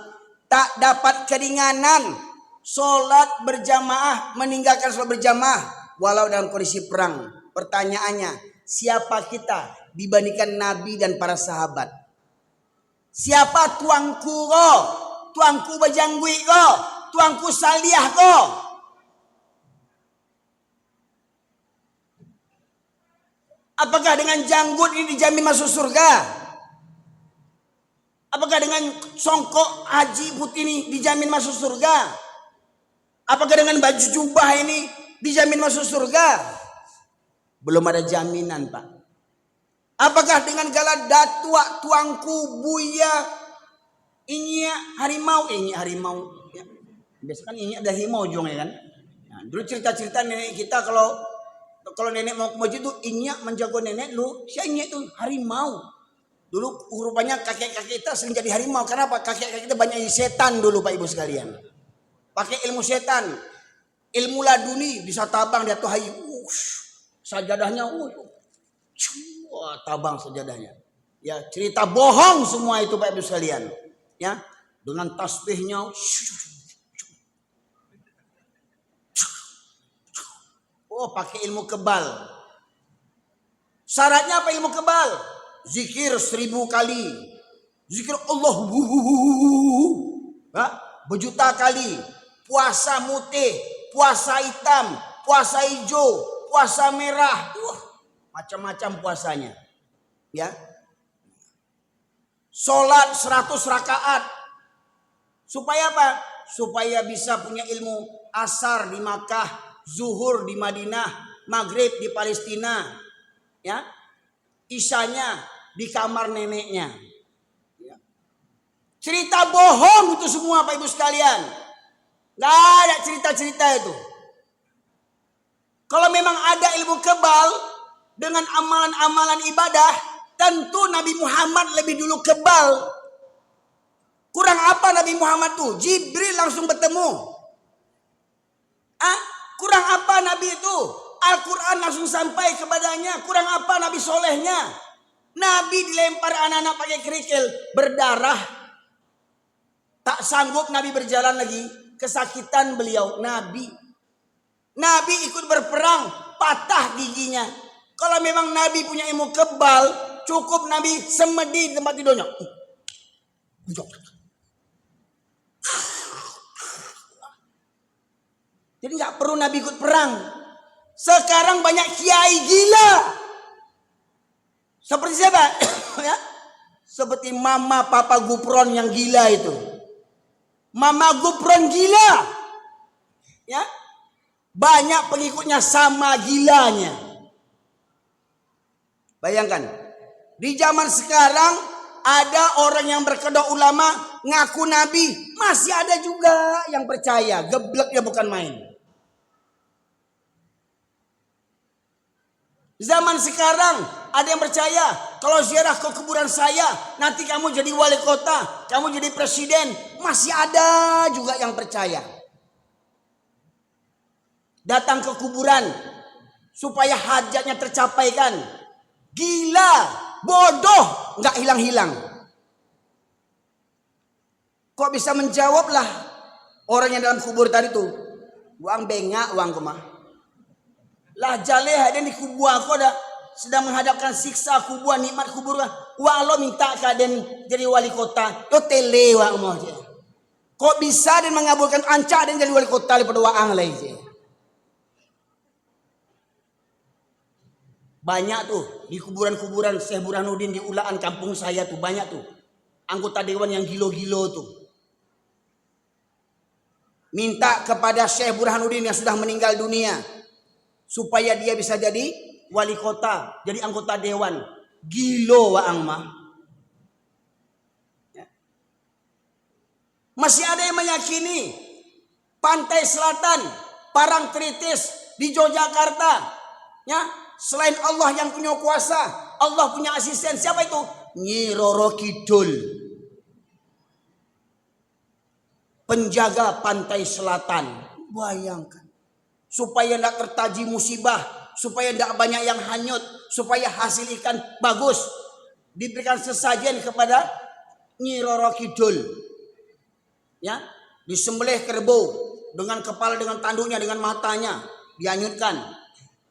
S1: tak dapat keringanan sholat berjamaah, meninggalkan sholat berjamaah walau dalam kondisi perang. Pertanyaannya, siapa kita dibandingkan Nabi dan para sahabat? Siapa tuangku ko? Tuangku bajanggui ko? Tuangku saliah ko? Apakah dengan janggut ini dijamin masuk surga? Apakah dengan songkok haji putih ini dijamin masuk surga? Apakah dengan baju jubah ini dijamin masuk surga? Belum ada jaminan, Pak. Apakah dengan gala datua tuangku buya ini harimau ya. Biasa kan ini ada harimau jong ya kan. Nah, dulu cerita-cerita nenek kita kalau nenek mau ke masjid tuh inyak menjago nenek lu, si inyak tuh harimau. Dulu rupanya kakek-kakek kita sering jadi harimau. Kenapa? Kakek-kakek kita banyak setan dulu, Pak Ibu sekalian. Pakai ilmu setan, ilmu laduni, bisa tabang dia tuh hayu. Sajadahnya tabang sajadahnya. Ya, cerita bohong semua itu, Pak Ibu sekalian. Ya, dengan tasbihnya pakai ilmu kebal. Syaratnya apa ilmu kebal? Zikir 1000 kali. Zikir Allah berjuta kali. Puasa mutih, puasa hitam, puasa hijau, puasa merah. Macam-macam puasanya. Ya. Salat 100 rakaat. Supaya apa? Supaya bisa punya ilmu asar di Makkah, zuhur di Madinah, maghrib di Palestina, ya, isyanya di kamar neneknya. Ya. Cerita bohong itu semua, Pak Ibu sekalian. Gak ada cerita-cerita itu. Kalau memang ada ilmu kebal dengan amalan-amalan ibadah, tentu Nabi Muhammad lebih dulu kebal. Kurang apa Nabi Muhammad tuh? Jibril langsung bertemu. Kurang apa Nabi itu? Al-Quran langsung sampai kepadanya. Kurang apa Nabi solehnya? Nabi dilempar anak-anak pakai kerikil, berdarah. Tak sanggup Nabi berjalan lagi. Kesakitan beliau. Nabi ikut berperang, patah giginya. Kalau memang Nabi punya ilmu kebal, cukup Nabi semedi di tempat tidurnya. Jadi nggak perlu Nabi ikut perang. Sekarang banyak kiai gila. Seperti siapa? Ya? Seperti Mama Papa Gupron yang gila itu. Mama Gupron gila. Ya. Banyak pengikutnya sama gilanya. Bayangkan, di zaman sekarang ada orang yang berkedok ulama ngaku nabi, masih ada juga yang percaya. Gebleknya bukan main. Zaman sekarang ada yang percaya kalau ziarah ke kuburan saya nanti kamu jadi wali kota, kamu jadi presiden. Masih ada juga yang percaya. Datang ke kuburan supaya hajatnya tercapaikan. Gila, bodoh, nggak hilang-hilang. Kok bisa menjawablah orang yang dalam kubur tadi tuh? Uang bengak, uang kemah. Lah jaleh ada di kubur aku ada sedang menghadapkan siksa kubur, nikmat kubur. Uang lo minta kaden jadi wali kota, lo tele uang mau je. Kok bisa dan mengabulkan anca dan jadi wali kota daripada uang lain je. Banyak tuh di kuburan-kuburan Syekh Burhanuddin di ulaan kampung saya tuh banyak tuh anggota dewan yang gilo-gilo tuh. Minta kepada Syekh Burhanuddin yang sudah meninggal dunia supaya dia bisa jadi wali kota, jadi anggota dewan. Gilo waang mah. Ya. Masih ada yang meyakini pantai selatan Parangtritis di Yogyakarta, ya, selain Allah yang punya kuasa, Allah punya asisten. Siapa itu? Nyi Roro Kidul, penjaga pantai selatan. Bayangkan, supaya tidak tertaji musibah, supaya tidak banyak yang hanyut, supaya hasil ikan bagus, diberikan sesajen kepada Nyi Roro Kidul. Ya, disembelih kerbau dengan kepala, dengan tanduknya, dengan matanya, dianyutkan,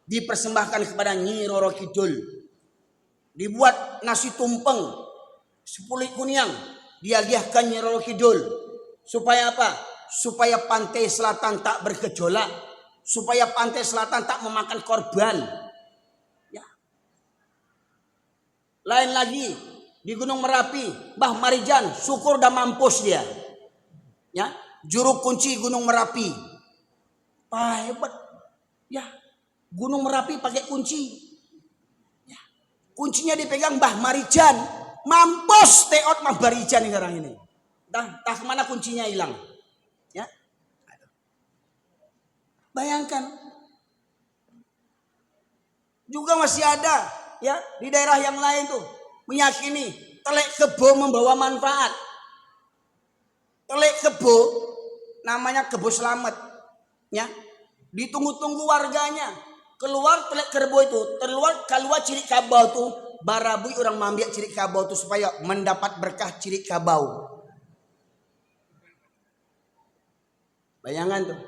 S1: dipersembahkan kepada Nyi Roro Kidul. Dibuat nasi tumpeng 10 kuniang, diagiahkan Nyi Roro Kidul. Supaya apa? Supaya pantai selatan tak bergejolak, supaya pantai selatan tak memakan korban. Ya. Lain lagi di Gunung Merapi, Mbah Marijan, syukur udah mampus dia. Ya, juru kunci Gunung Merapi. Hebat. Ya, Gunung Merapi pakai kunci. Ya, kuncinya dipegang Mbah Marijan. Mampus teot Mbah Marijan sekarang ini. Entah kemana kuncinya hilang. Ya. Bayangkan. Juga masih ada ya di daerah yang lain tuh meyakini telek kebo membawa manfaat. Telek kebo namanya kebo selamat. Ya. Ditunggu-tunggu warganya. Keluar telek kerbau itu, keluar cirik kabau tuh, barabui orang mambiak cirik kabau tuh supaya mendapat berkah cirik kabau. Bayangan tuh.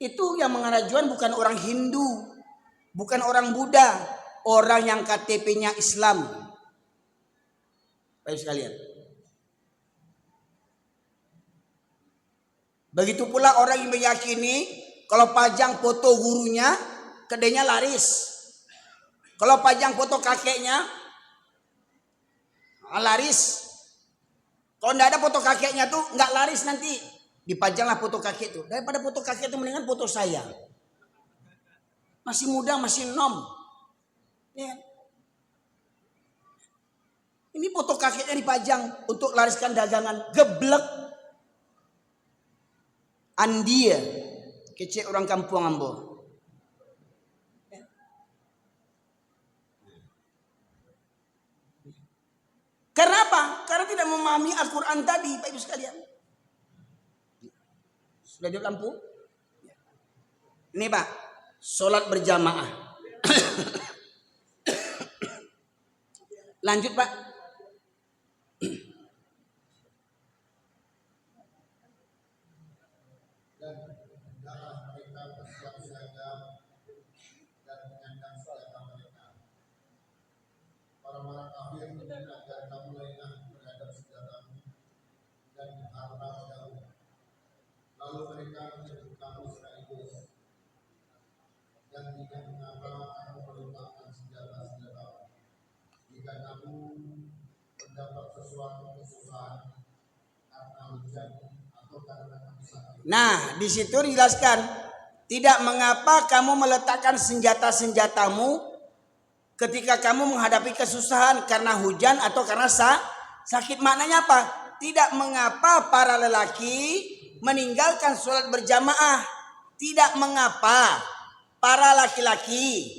S1: Itu yang mengarajuan bukan orang Hindu, bukan orang Buddha, orang yang KTP-nya Islam. Baik sekalian. Begitu pula orang yang meyakini kalau pajang foto gurunya, kedainya laris. Kalau pajang foto kakeknya, laris. Kalau tidak ada foto kakeknya tuh nggak laris nanti. Dipajanglah foto kakek tuh. Daripada foto kakek itu mendingan foto saya. Masih muda, masih nom. Ya. Ini foto kakeknya dipajang untuk lariskan dagangan. Geblek. Andia. Kecil orang kampung ambo. Karena apa? Karena tidak memahami Al-Quran tadi, Pak Ibu sekalian. Sudah di lampu? Ini Pak, sholat berjamaah. Lanjut Pak.
S2: Orang-orang kafir ingin agar kamu lengah terhadap senjatamu dan harta padamu. Lalu mereka menyebut kamu sekaligus. dan mengapa kamu meletakkan senjata-senjata? Jika kamu mendapat sesuatu kesusahan karena hujan atau karena kamu sakit.
S1: Nah, di situ dijelaskan, tidak mengapa kamu meletakkan senjata-senjatamu ketika kamu menghadapi kesusahan karena hujan atau karena sakit. Maknanya apa? Tidak mengapa para lelaki meninggalkan sholat berjamaah. Tidak mengapa para laki-laki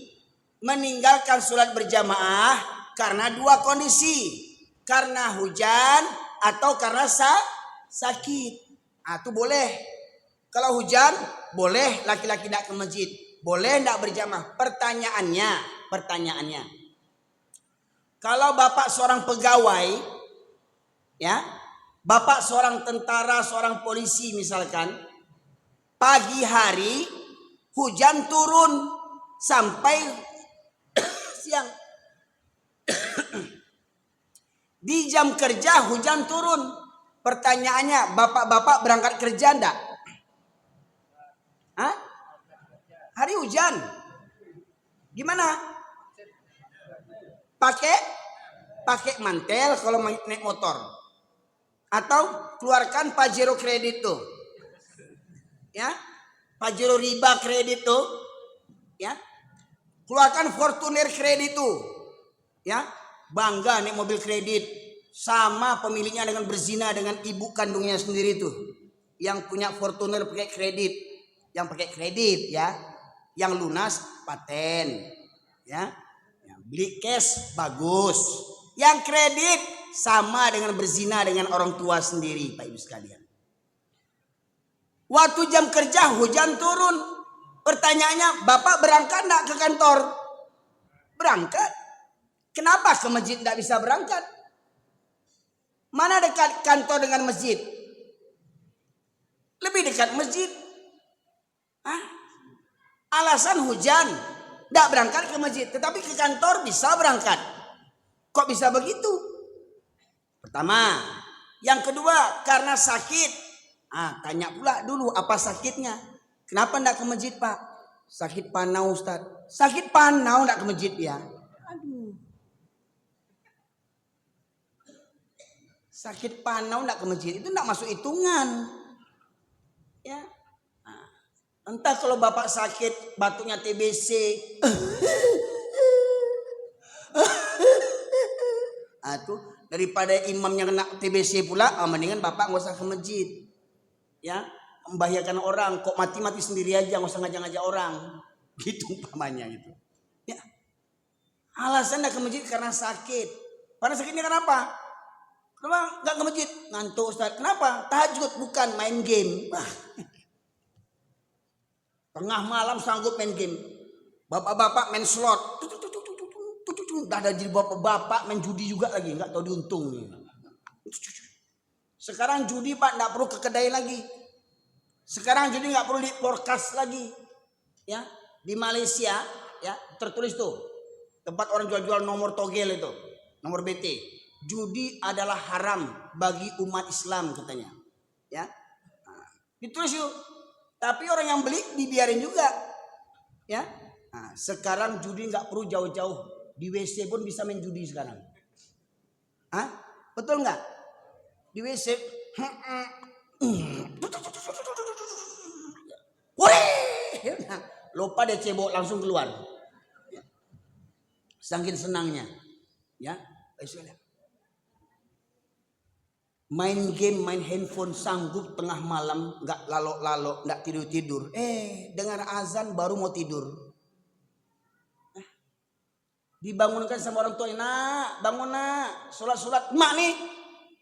S1: meninggalkan sholat berjamaah karena dua kondisi. Karena hujan atau karena sakit. Nah, itu boleh. Kalau hujan, boleh laki-laki tidak ke masjid. Boleh tidak berjamaah. Pertanyaannya. Kalau bapak seorang pegawai, ya, bapak seorang tentara, seorang polisi misalkan, pagi hari hujan turun sampai siang. Di jam kerja hujan turun. Pertanyaannya, bapak-bapak berangkat kerja enggak? Hah? Hari hujan. Gimana? Pakai mantel kalau naik motor. Atau keluarkan Pajero kredit tuh. Ya. Pajero riba kredit tuh. Ya. Keluarkan Fortuner kredit tuh. Ya. Bangga naik mobil kredit. Sama pemiliknya dengan berzina dengan ibu kandungnya sendiri tuh. Yang punya Fortuner pakai kredit. Yang pakai kredit ya. Yang lunas paten. Ya. Beli cash bagus. Yang kredit sama dengan berzina dengan orang tua sendiri, Pak Ibu sekalian. Waktu jam kerja hujan turun. Pertanyaannya, bapak berangkat enggak ke kantor? Berangkat. Kenapa ke masjid enggak bisa berangkat? Mana dekat kantor dengan masjid? Lebih dekat masjid. Alasan hujan. Tidak berangkat ke masjid, tetapi ke kantor bisa berangkat. Kok bisa begitu? Pertama. Yang kedua, karena sakit. Tanya pula dulu apa sakitnya. Kenapa tidak ke masjid, Pak? Sakit panau, Ustaz. Sakit panau tidak ke masjid ya? Aduh. Sakit panau tidak ke masjid itu tidak masuk hitungan. Ya. Entah kalau bapak sakit batuknya TBC. Tuh daripada imamnya kena TBC pula, mendingan bapak nggak usah ke masjid. Ya, membahayakan orang. Kok mati-mati sendiri aja, nggak usah ngajak-ngajak orang. Gitu umpamanya gitu. Ya. Alasan nggak ke masjid karena sakit. Karena sakitnya kenapa? Kenapa nggak ke masjid? Ngantuk, Ustaz. Kenapa? Tahajud, bukan main game. Tengah malam sanggup main game. Bapak-bapak main slot. Dah ada jadi bapak-bapak main judi juga lagi. Enggak tahu diuntung nih. Sekarang judi, Pak, enggak perlu ke kedai lagi. Sekarang judi enggak perlu di podcast lagi. Ya, di Malaysia ya tertulis tuh. Tempat orang jual-jual nomor togel itu. Nomor BT. Judi adalah haram bagi umat Islam katanya. Ya. Ditulis yuk. Tapi orang yang beli dibiarin juga. Ya. Sekarang judi nggak perlu jauh-jauh. Di WC pun bisa main judi sekarang. Betul nggak? Di WC. Lupa dia cebok langsung keluar. Saking senangnya. Ya. Main game, main handphone sanggup tengah malam, nggak lalok-lalok, nggak tidur-tidur. Dengar azan baru mau tidur. Dibangunkan sama orang tua, nak, bangun nak, sholat. Mak nih,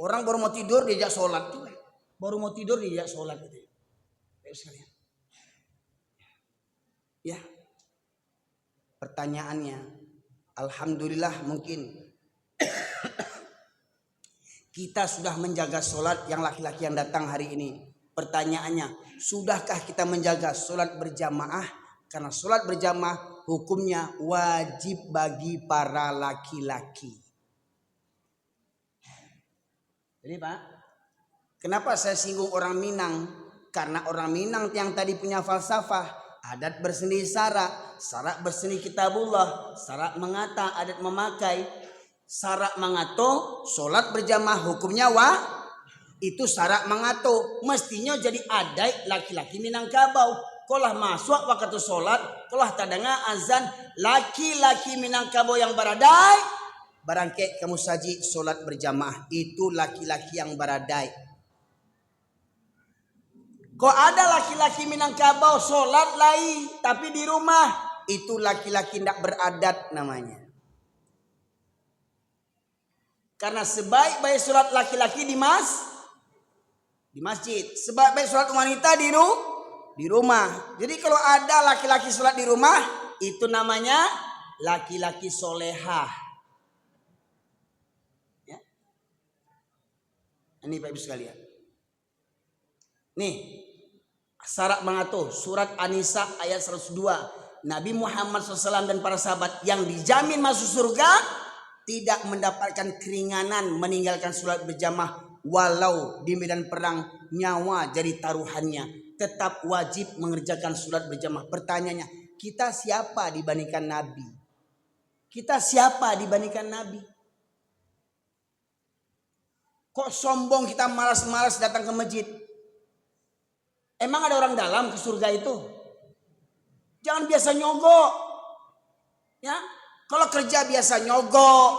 S1: orang baru mau tidur diajak sholat. Baru mau tidur diajak sholat. Ya, pertanyaannya, alhamdulillah mungkin kita sudah menjaga sholat yang laki-laki yang datang hari ini. Pertanyaannya, sudahkah kita menjaga sholat berjamaah? Karena sholat berjamaah hukumnya wajib bagi para laki-laki. Jadi Pak, kenapa saya singgung orang Minang? Karena orang Minang yang tadi punya falsafah, adat berseni syarak berseni kitabullah, syarak mengata, adat memakai, syarak mengato, solat berjamaah hukumnya itu syarak mengato, mestinya jadi adai laki-laki Minangkabau. Kolah masuk waktu solat, kolah tadanga azan, laki-laki Minangkabau yang baradai, barangke kamu saji solat berjamaah, itu laki-laki yang baradai. Kok ada laki-laki Minangkabau sholat lain tapi di rumah, itu laki-laki tidak beradat namanya. Karena sebaik-baik sholat laki-laki di masjid, sebaik-baik sholat wanita di rumah. Jadi kalau ada laki-laki sholat di rumah, itu namanya laki-laki solehah. Ya. Ini Pak Ibu sekalian. Nih. Syarat mengatur surat An-Nisa ayat 102. Nabi Muhammad SAW dan para sahabat yang dijamin masuk surga tidak mendapatkan keringanan meninggalkan sholat berjamaah walau di medan perang nyawa jadi taruhannya, tetap wajib mengerjakan sholat berjamaah. Pertanyaannya, kita siapa dibandingkan Nabi? Kita siapa dibandingkan Nabi? Kok sombong kita malas-malas datang ke masjid? Emang ada orang dalam ke surga itu? Jangan biasa nyogok. Ya, kalau kerja biasa nyogok,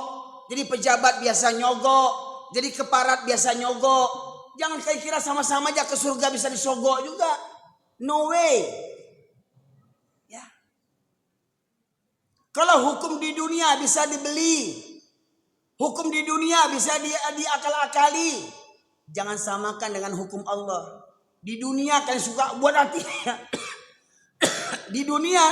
S1: jadi pejabat biasa nyogok, jadi keparat biasa nyogok. Jangan kayak kira sama-sama aja ke surga bisa disogok juga. No way. Ya. Kalau hukum di dunia bisa dibeli, hukum di dunia bisa diakal-akali, jangan samakan dengan hukum Allah. Di dunia kalian suka buat hati. Di dunia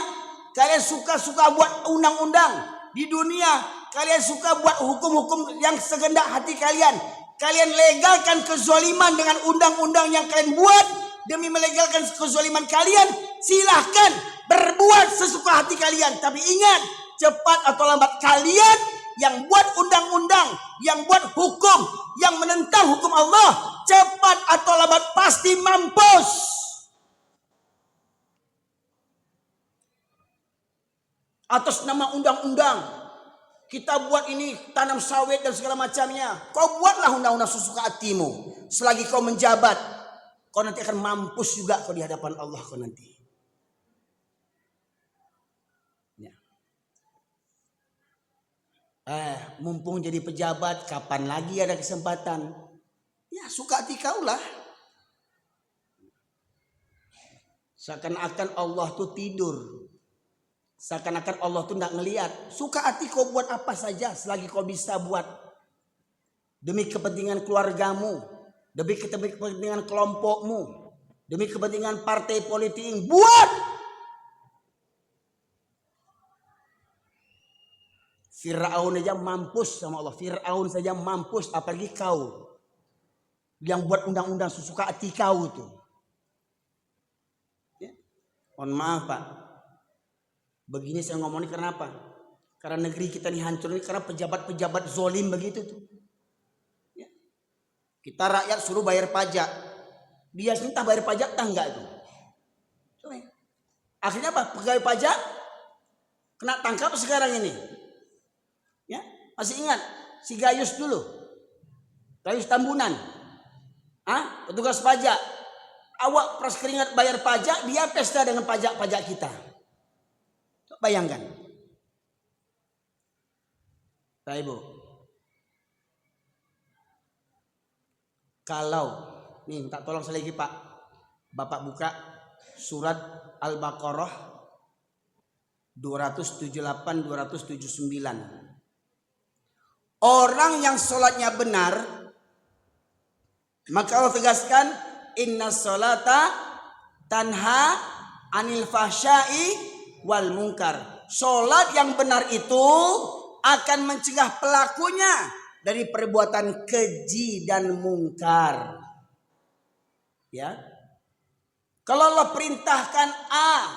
S1: kalian suka buat undang-undang. Di dunia kalian suka buat hukum-hukum yang segendak hati kalian. Kalian legalkan kezaliman dengan undang-undang yang kalian buat demi melegalkan kezaliman kalian. Silahkan berbuat sesuka hati kalian. Tapi ingat, cepat atau lambat kalian yang buat undang-undang, yang buat hukum, yang menentang hukum Allah, cepat atau lambat pasti mampus. Atas nama undang-undang, kita buat ini tanam sawit dan segala macamnya. Kau buatlah undang-undang sesuka hatimu. Selagi kau menjabat, kau nanti akan mampus juga kau di hadapan Allah kau nanti. Mumpung jadi pejabat, kapan lagi ada kesempatan? Ya suka hati kaulah. Seakan-akan Allah tuh tidur. Seakan-akan Allah tuh tidak ngelihat. Suka hati kau buat apa saja selagi kau bisa buat. Demi kepentingan keluargamu, demi kepentingan kelompokmu, demi kepentingan partai politik, buat. Fir'aun saja mampus sama Allah. Fir'aun saja mampus, apalagi kau yang buat undang-undang sesuka hati kau itu. Ya. Mohon maaf Pak, begini saya ngomong ini karena apa? Karena negeri kita ini hancur ini karena pejabat-pejabat zolim begitu tuh. Ya. Kita rakyat suruh bayar pajak, dia sendiri tak bayar pajak tak enggak itu. Akhirnya apa? Pegawai pajak kena tangkap sekarang ini. Ya, masih ingat si Gayus dulu, Gayus Tambunan, petugas pajak, awak peras keringat bayar pajak, dia pesta dengan pajak-pajak kita. Bayangkan, Pak Ibu, kalau nih minta tolong saya lagi Pak, Bapak buka surat Al-Baqarah 278-279. Orang yang sholatnya benar, maka Allah tegaskan, inna sholata tanha anil fahsyai wal munkar. Sholat yang benar itu akan mencegah pelakunya dari perbuatan keji dan mungkar. Ya, kalau Allah perintahkan A,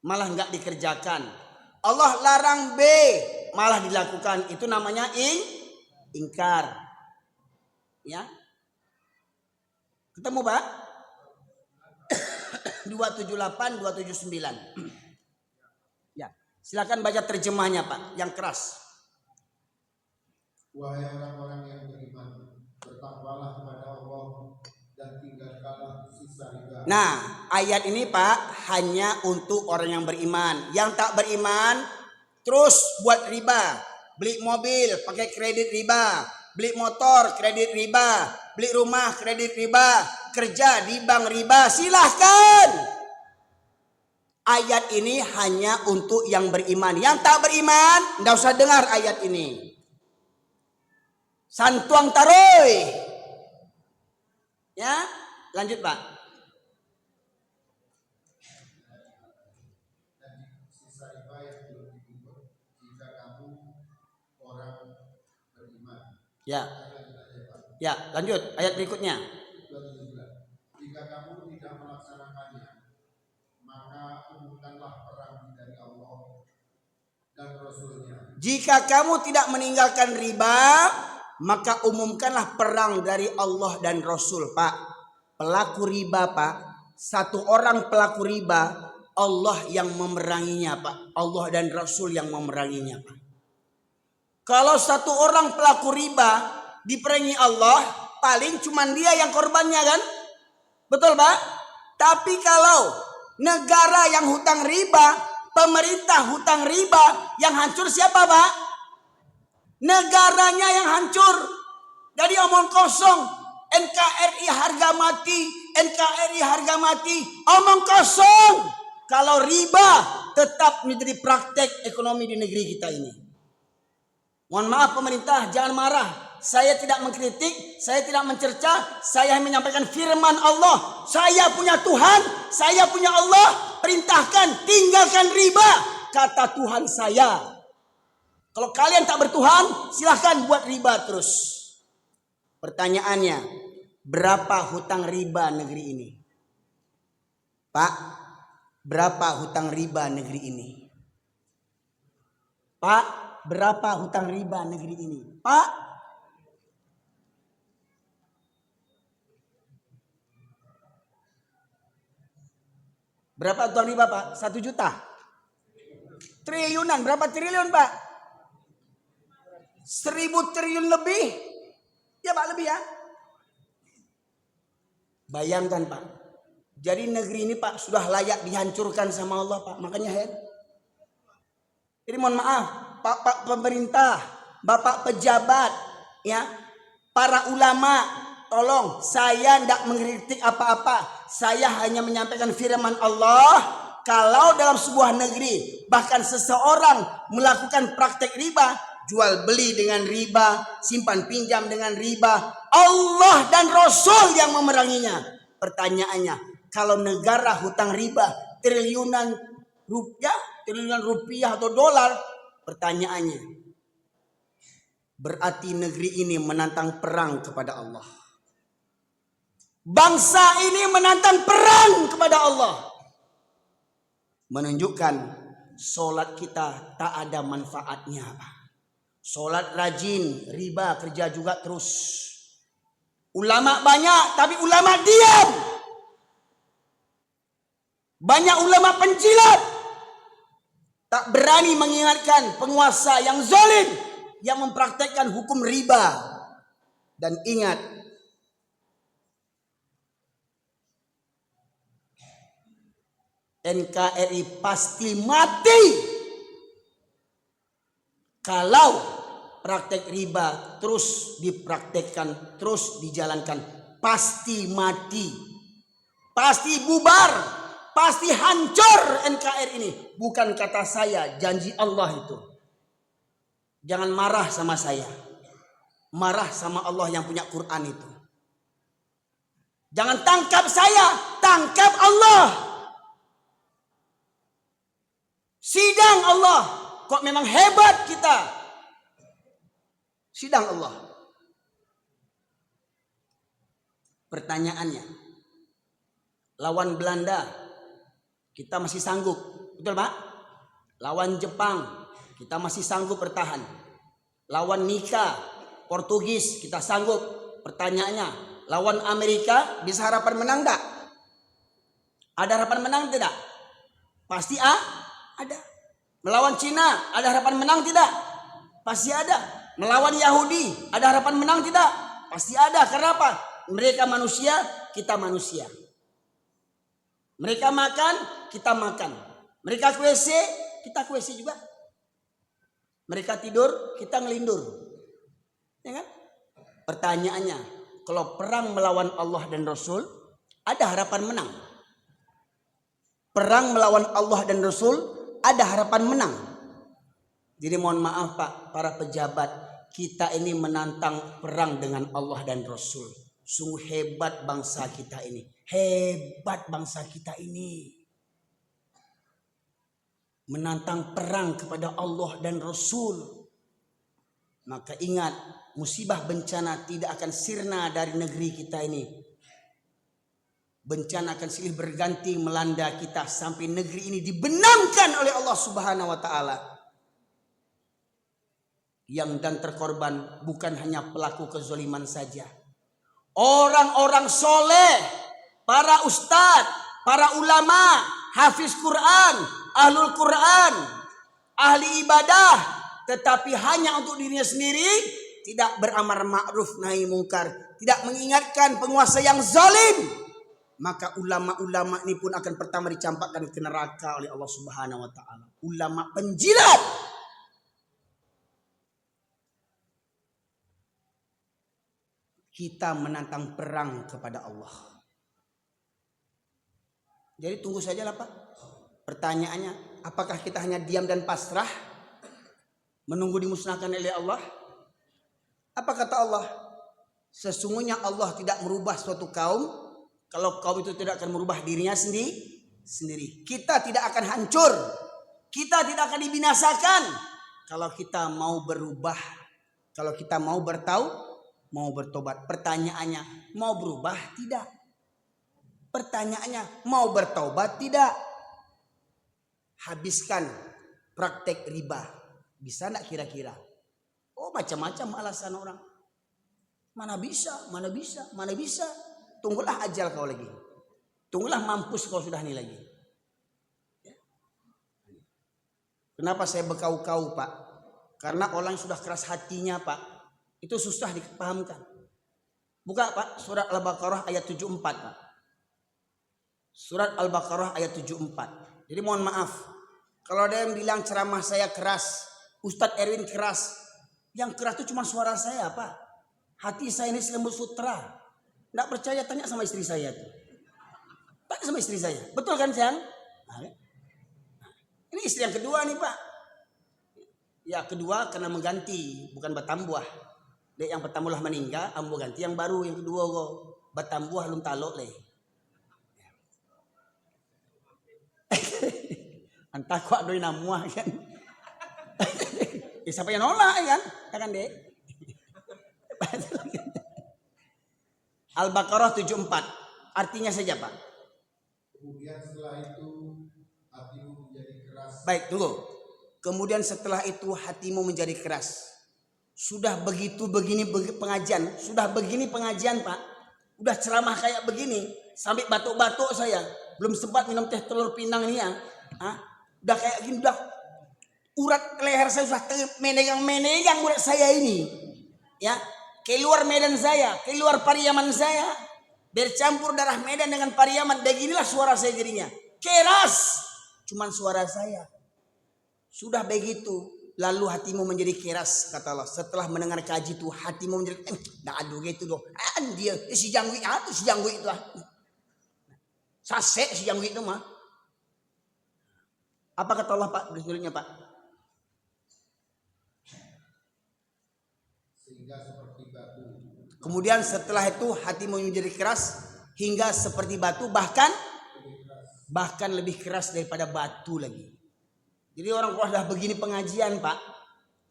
S1: malah nggak dikerjakan. Allah larang B, malah dilakukan. Itu namanya ingkar. Ya. Ketemu Pak? 278, 279. Ya, silakan baca terjemahnya Pak, yang keras.
S2: Wahai orang-orang yang beriman, bertakwalah kepada Allah dan tinggalkanlah sisa riba.
S1: Nah, ayat ini Pak hanya untuk orang yang beriman. Yang tak beriman terus buat riba. Beli mobil pakai kredit riba, beli motor kredit riba, beli rumah kredit riba, kerja di bank riba, silahkan. Ayat ini hanya untuk yang beriman. Yang tak beriman, tidak usah dengar ayat ini. Santuang taroy. Ya, lanjut Pak.
S2: Dan sisa riba yang belum dipungut jika kamu orang beriman.
S1: Ya. Ya, lanjut ayat berikutnya.
S2: 279. Jika kamu tidak melaksanakannya, maka umumkanlah perang dari Allah dan Rasulnya.
S1: Jika kamu tidak meninggalkan riba, maka umumkanlah perang dari Allah dan Rasul, Pak. Pelaku riba, Pak. Satu orang pelaku riba, Allah yang memeranginya, Pak. Allah dan Rasul yang memeranginya, Pak. Kalau satu orang pelaku riba diperangi Allah, paling cuman dia yang korbannya kan? Betul, Pak? Tapi kalau negara yang hutang riba, pemerintah hutang riba, yang hancur siapa, Pak? Negaranya yang hancur. Jadi omong kosong. NKRI harga mati, NKRI harga mati, omong kosong. Kalau riba tetap menjadi praktek ekonomi di negeri kita ini. Mohon maaf pemerintah, jangan marah. Saya tidak mengkritik, saya tidak mencerca, saya menyampaikan firman Allah. Saya punya Tuhan, saya punya Allah. Perintahkan, tinggalkan riba, kata Tuhan saya. Kalau kalian tak bertuhan, silahkan buat riba terus. Pertanyaannya, berapa hutang riba negeri ini? Pak, berapa hutang riba negeri ini? Pak, berapa hutang riba negeri ini? Pak, berapa hutang riba, Pak? 1 juta. Triliunan, berapa triliun, Pak? 1000 triliun lebih. Ya Pak, lebih ya. Bayangkan Pak. Jadi negeri ini Pak sudah layak dihancurkan sama Allah Pak. Makanya jadi mohon maaf Pak pemerintah, Bapak pejabat, ya, para ulama, tolong saya tidak mengkritik apa-apa. Saya hanya menyampaikan firman Allah. Kalau dalam sebuah negeri bahkan seseorang melakukan praktek riba, jual beli dengan riba, simpan pinjam dengan riba, Allah dan Rasul yang memeranginya. Pertanyaannya, kalau negara hutang riba triliunan rupiah atau dolar, pertanyaannya, berarti negeri ini menantang perang kepada Allah. Bangsa ini menantang perang kepada Allah. Menunjukkan solat kita tak ada manfaatnya, Pak. Solat rajin, riba kerja juga terus. Ulama banyak, tapi ulama diam. Banyak ulama penjilat, tak berani mengingatkan penguasa yang zalim, yang mempraktekkan hukum riba. Dan ingat, NKRI pasti mati kalau praktek riba terus dipraktekkan, terus dijalankan. Pasti mati, pasti bubar, pasti hancur NKRI ini. Bukan kata saya, janji Allah itu. Jangan marah sama saya, marah sama Allah yang punya Quran itu. Jangan tangkap saya, tangkap Allah. Sidang Allah. Kok memang hebat kita. Sidang Allah. Pertanyaannya, lawan Belanda kita masih sanggup, betul Pak? Lawan Jepang kita masih sanggup bertahan. Lawan Nika, Portugis kita sanggup. Pertanyaannya, lawan Amerika bisa harapan menang enggak? Ada harapan menang tidak? Pasti ada. Melawan Cina, ada harapan menang tidak? Pasti ada. Melawan Yahudi, ada harapan menang tidak? Pasti ada. Karena apa? Mereka manusia, kita manusia. Mereka makan, kita makan. Mereka ke WC, kita ke WC juga. Mereka tidur, kita ngelindur. Ya kan? Pertanyaannya, kalau perang melawan Allah dan Rasul, ada harapan menang. Perang melawan Allah dan Rasul, ada harapan menang. Jadi mohon maaf Pak, para pejabat, kita ini menantang perang dengan Allah dan Rasul. Sungguh hebat bangsa kita ini. Hebat bangsa kita ini. Menantang perang kepada Allah dan Rasul. Maka ingat, musibah bencana tidak akan sirna dari negeri kita ini. Bencana akan silih berganti melanda kita sampai negeri ini dibenamkan oleh Allah Subhanahu wa taala. Yang dan terkorban bukan hanya pelaku kezaliman saja. Orang-orang soleh, para ustadz, para ulama, hafiz Quran, ahlul Quran, ahli ibadah, tetapi hanya untuk dirinya sendiri, tidak beramar ma'ruf nahi mungkar, tidak mengingatkan penguasa yang zalim. Maka ulama-ulama ini pun akan pertama dicampakkan ke neraka oleh Allah Subhanahu wa taala. Ulama penjilat. Kita menantang perang kepada Allah. Jadi tunggu saja lah Pak. Pertanyaannya, apakah kita hanya diam dan pasrah menunggu dimusnahkan oleh Allah? Apa kata Allah? Sesungguhnya Allah tidak merubah suatu kaum kalau kaum itu tidak akan merubah dirinya sendiri. Kita tidak akan hancur. Kita tidak akan dibinasakan kalau kita mau berubah. Kalau kita mau bertobat. Pertanyaannya, mau berubah tidak? Pertanyaannya, mau bertobat tidak? Habiskan praktek riba. Bisa enggak kira-kira? Oh, macam-macam alasan orang. Mana bisa. Tunggulah ajal kau lagi. Tunggulah mampus kau sudah nih lagi. Kenapa saya bekau-kau Pak? Karena orang yang sudah keras hatinya Pak, itu susah dipahamkan. Buka Pak surat Al-Baqarah ayat 74 Pak. Surat Al-Baqarah ayat 74. Jadi mohon maaf, kalau ada yang bilang ceramah saya keras, Ustadz Erwin keras, yang keras itu cuma suara saya Pak. Hati saya ini selembut sutra. Tidak percaya tanya sama istri saya tuh. Tanya sama istri saya. Betul kan sayang? Nah, ini istri yang kedua nih Pak. Ya kedua karena mengganti, bukan batambuah. Dek yang pertama lah meninggal, ambo ganti yang baru yang kedua kok. Batambuah lum talok leh. Entah kok doi namuah kan. Siapa yang nolak kan? Kan Dek. Al-Baqarah 74. Artinya saja Pak.
S2: Kemudian setelah itu hatimu menjadi keras.
S1: Baik, tunggu. Kemudian setelah itu hatimu menjadi keras. Sudah begini pengajian. Sudah begini pengajian Pak. Udah ceramah kayak begini. Sampai batuk-batuk saya. Belum sempat minum teh telur pinang ini ya. Udah kayak gini. Udah urat leher saya sudah menegang urat saya ini. Ya. Keluar Medan saya, keluar Pariaman saya, bercampur darah Medan dengan Pariaman. Beginilah suara saya jadinya. Keras, cuman suara saya. Sudah begitu, lalu hatimu menjadi keras kata Allah. Setelah mendengar kaji itu hatimu menjadi aduh gitu doh. Dia si jangwi itu lah. Sasek si jangwi itu mah. Apa kata Allah Pak berikutnya Pak?
S2: Sehingga seperti batu.
S1: Kemudian setelah itu hatimu menjadi keras hingga seperti batu, bahkan lebih keras daripada batu lagi. Jadi orang kalau sudah begini pengajian Pak,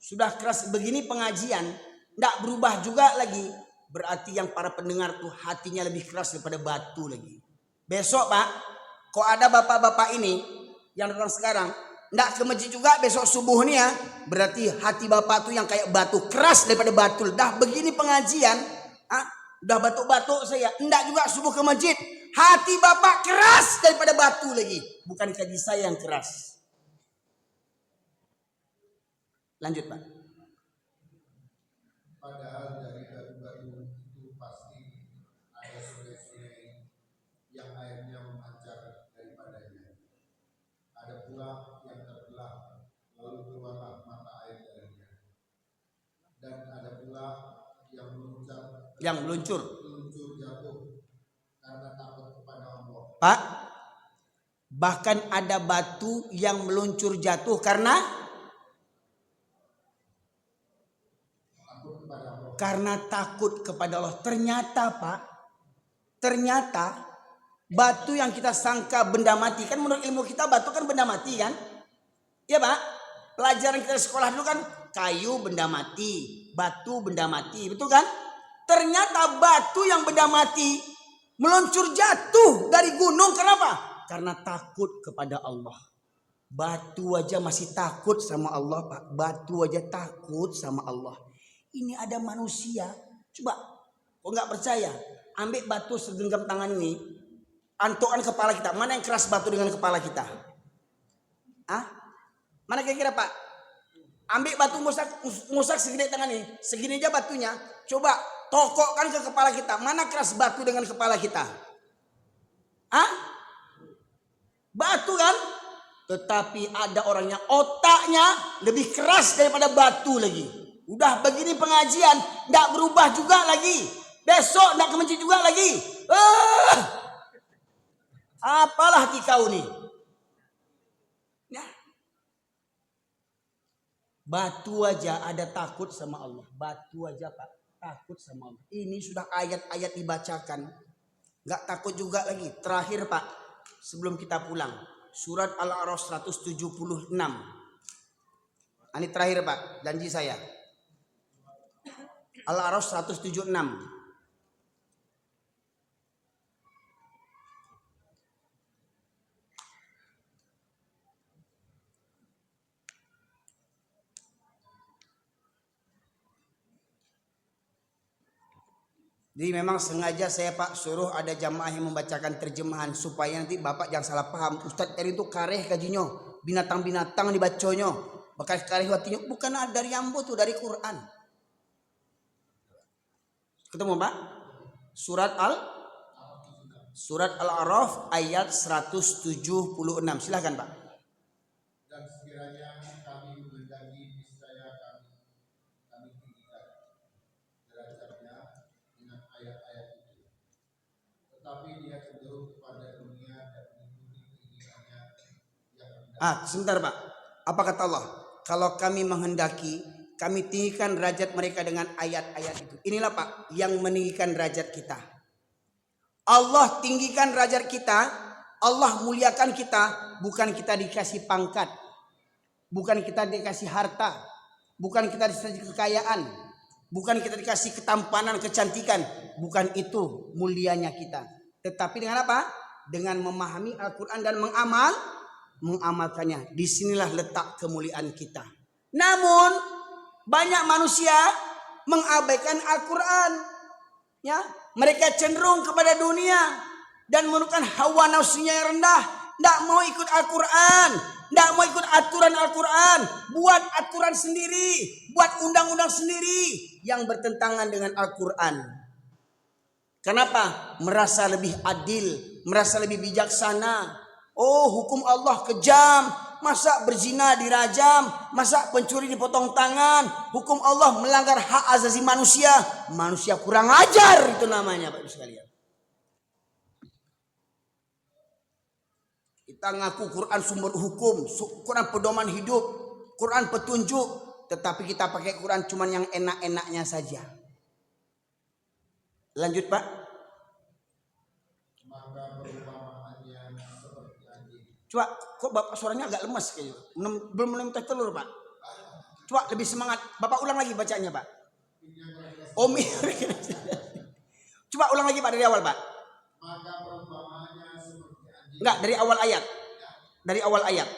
S1: sudah keras begini pengajian, tidak berubah juga lagi, berarti yang para pendengar tuh hatinya lebih keras daripada batu lagi. Besok Pak, kok ada bapak-bapak ini yang datang sekarang, tidak ke masjid juga besok subuh nih ya, berarti hati bapak tuh yang kayak batu, keras daripada batu. Dah begini pengajian, udah batuk-batuk saya, tidak juga subuh ke masjid, Hati bapak keras daripada batu lagi. Bukan gaji saya yang keras. Lanjut Pak.
S2: Padahal dari batu-batu itu pasti ada sungai-sungai yang airnya memancar daripadanya. Ada pula yang terbelah, lalu keluarlah mata air darinya. Dan ada pula yang meluncur jatuh karena takut kepada Allah.
S1: Pak, bahkan ada batu yang meluncur jatuh karena takut kepada Allah. Ternyata batu yang kita sangka benda mati, kan menurut ilmu kita batu kan benda mati kan? Iya Pak, pelajaran kita di sekolah dulu kan kayu benda mati, batu benda mati, betul kan? Ternyata batu yang benda mati meluncur jatuh dari gunung. Kenapa? Karena takut kepada Allah. Batu aja masih takut sama Allah Pak. Batu aja takut sama Allah. Ini ada manusia. Coba, kok nggak percaya? Ambil batu segenggam tangan ini, antukan kepala kita. Mana yang keras batu dengan kepala kita? Ah? Mana kira-kira Pak? Ambil batu musak segede tangan ini, segini aja batunya. Coba tokokkan ke kepala kita. Mana keras batu dengan kepala kita? Ah? Batu kan? Tetapi ada orang yang otaknya lebih keras daripada batu lagi. Udah begini pengajian, nggak berubah juga lagi. Besok nggak ke masjid juga lagi. Apalah hati kau nih? Ya. Batu aja ada takut sama Allah. Batu aja Pak, takut sama Allah. Ini sudah ayat-ayat dibacakan. Nggak takut juga lagi. Terakhir Pak, sebelum kita pulang. Surat Al-A'raf 176. Ini terakhir Pak, janji saya. Al-A'raf 176. Jadi memang sengaja saya Pak suruh ada jamaah yang membacakan terjemahan supaya nanti Bapak jangan salah paham. Ustadz Eri itu kareh kajinya, binatang-binatang dibaconya, bekas kareh watinya, bukan dari Ambo tuh, dari Quran. Ketemu Pak? Surat Al-A'raf ayat 176. Silahkan Pak.
S2: Dan sekiranya kami menghendaki niscaya kami tinggikan derajatnya dengan ayat-ayat itu. Tetapi dia cenderung kepada dunia dan mengikuti keinginannya yang rendah.
S1: Sebentar Pak. Apa kata Allah? Kalau kami menghendaki, kami tinggikan derajat mereka dengan ayat-ayat itu. Inilah Pak yang meninggikan derajat kita. Allah tinggikan derajat kita, Allah muliakan kita, bukan kita dikasih pangkat, bukan kita dikasih harta, bukan kita dikasih kekayaan, bukan kita dikasih ketampanan, kecantikan, bukan itu mulianya kita. Tetapi dengan apa? Dengan memahami Al-Quran dan mengamalkannya. Disinilah letak kemuliaan kita. Namun banyak manusia mengabaikan Al-Quran. Ya, mereka cenderung kepada dunia dan menemukan hawa nafsunya yang rendah. Tidak mau ikut Al-Quran, tidak mau ikut aturan Al-Quran, buat aturan sendiri, buat undang-undang sendiri yang bertentangan dengan Al-Quran. Kenapa? Merasa lebih adil, merasa lebih bijaksana. Oh, hukum Allah kejam. Masa berzina dirajam, masa pencuri dipotong tangan, hukum Allah melanggar hak asasi manusia. Manusia kurang ajar itu namanya Bapak Ibu sekalian. Kita ngaku Quran sumber hukum, Quran pedoman hidup, Quran petunjuk, tetapi kita pakai Quran cuman yang enak-enaknya saja. Lanjut Pak.
S2: Maka perumpamaannya seperti anjing.
S1: Coba, kok Bapak suaranya agak lemas kayaknya. Belum minum teh telur Pak. Coba lebih semangat. Bapak ulang lagi bacanya Pak. Coba ulang lagi Pak dari awal Pak.
S2: Maka perumpamaannya seperti anjing.
S1: Enggak, dari awal ayat. Dari awal ayat.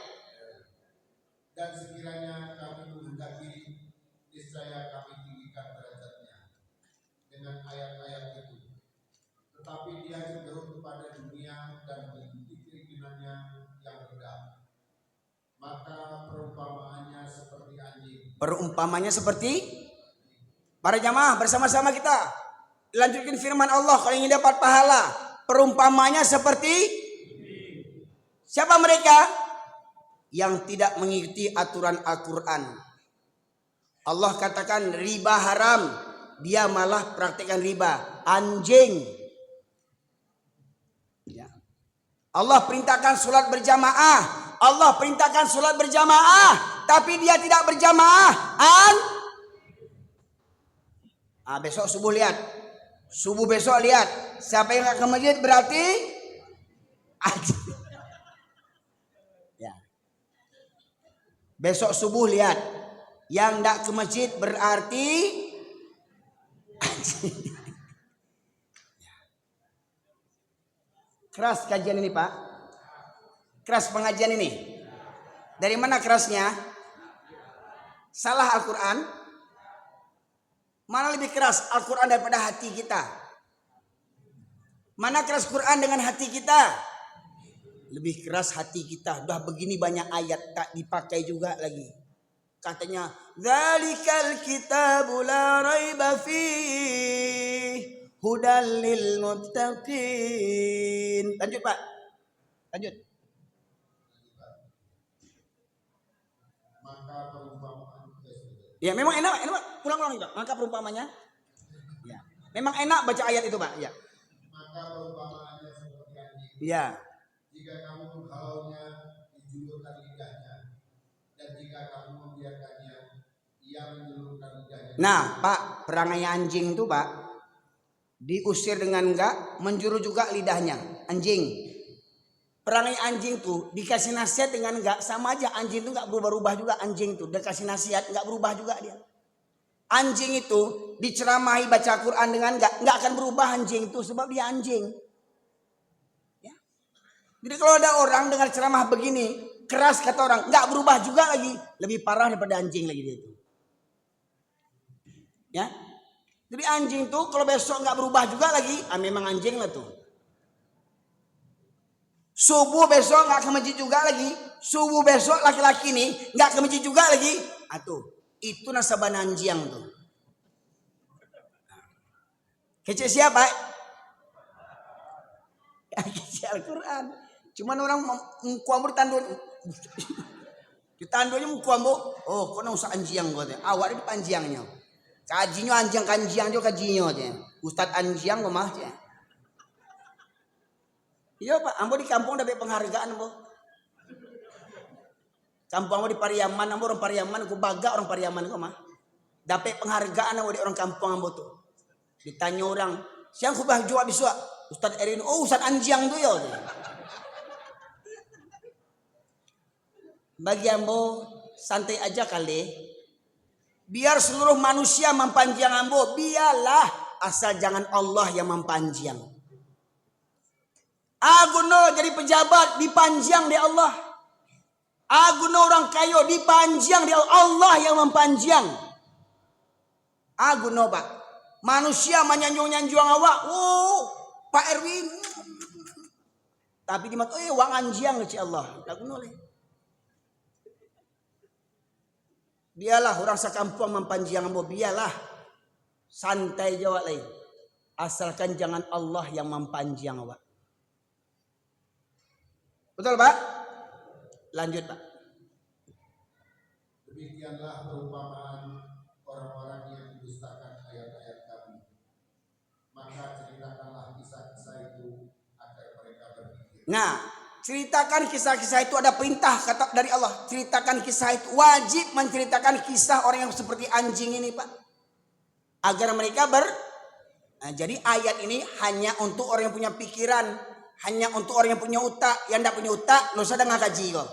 S2: Dan sekiranya kami menghendaki, niscaya kami tinggikan derajatnya dengan ayat-ayat itu. Tetapi dia cenderung kepada dunia
S1: Perumpamannya seperti para jamaah bersama-sama kita lanjutkan firman Allah kalau ingin dapat pahala. Perumpamanya seperti siapa mereka? Yang tidak mengikuti aturan Al-Quran. Allah katakan riba haram, dia malah praktikkan riba. Anjing. Ya. Allah perintahkan sholat berjamaah. Allah perintahkan sholat berjamaah, tapi dia tidak berjamaah. Besok subuh lihat. Subuh besok lihat. Siapa yang gak ke masjid berarti ya. Besok subuh lihat. Yang gak ke masjid berarti keras kajian ini Pak. Keras pengajian ini. Dari mana kerasnya? Salah Al-Quran. Mana lebih keras Al-Quran daripada hati kita? Mana keras Quran dengan hati kita? Lebih keras hati kita. Udah begini banyak ayat tak dipakai juga lagi. Katanya, "Dzalikal kitabu la raiba fihi hudal lil muttaqin." Lanjut Pak. Lanjut.
S2: Maka perumpamaan
S1: Ya memang enak Pak. Pulang-pulang Pak. Maka perumpamannya. Ya. Memang enak baca ayat itu Pak. Ya.
S2: maka perumpamaannya seperti anjing.
S1: Ya.
S2: Jika kamu menghalaunya, dijulurkan lidahnya, dan jika kamu membiarkannya, ia menjulurkan lidahnya.
S1: Nah Pak, perangai anjing itu Pak diusir dengan enggak, menjuru juga lidahnya. Anjing. Perangai anjing tuh dikasih nasihat dengan enggak, sama aja anjing itu enggak berubah-ubah juga. Anjing tuh dikasih nasihat enggak berubah juga dia. Anjing itu diceramahi baca Quran dengan enggak akan berubah anjing itu sebab dia anjing. Ya. Jadi kalau ada orang dengar ceramah begini keras kata orang enggak berubah juga lagi, lebih parah daripada anjing lagi dia itu. Ya. Jadi anjing tuh kalau besok enggak berubah juga lagi, memang anjing lah tuh. Subuh besok nggak ke masjid juga lagi. Subuh besok laki-laki ini nggak ke masjid juga lagi. Itu nasabah anjing tuh. Kecil siapa? Kecil Al-Quran. Cuman orang mukuamur tandu. Ditandunya mukuamur. Oh, kau nak usah anjing kau teh. Awak itu panjangnya. Kajinya anjing juga kajinya teh. Ustad anjing kau mah teh. Iya Pak, ambo di kampung dapat penghargaan ambo. Kampung ambo di Pariaman, ambo orang Pariaman, aku baga orang Pariaman kok mah. Dapat penghargaan ambo di orang kampung ambo tuh. Ditanya orang, siang aku bah jawab biswa, Ustaz Erin, oh Ustaz anjing tuh ya. Bagi ambo santai aja kali. Biar seluruh manusia mempanjang ambo, biarlah asal jangan Allah yang mempanjang. Aguno jadi pejabat dipanjang di Allah. Aguno orang kaya dipanjang di Allah yang mempanjang. Aguno Pak. Manusia menyanjung-nyanjung awak. Oh, Pak Erwin. Tapi di mata wang anjing ke Allah. Aguno le. Biarlah orang sekampung mempanjang ambo, biarlah. Santai jawab lain. Asalkan jangan Allah yang mempanjang awak. Betul Pak? Lanjut Pak.
S2: Demikianlah perumpamaan orang-orang yang mendustakan ayat-ayat kami. Maka ceritakanlah kisah-kisah itu agar mereka berpikir.
S1: Nah, ceritakan kisah-kisah itu ada perintah kata dari Allah. Ceritakan kisah itu, wajib menceritakan kisah orang yang seperti anjing ini Pak. Agar mereka jadi ayat ini hanya untuk orang yang punya pikiran. Hanya untuk orang yang punya otak. Yang tidak punya otak, lo sedang ngaji kok.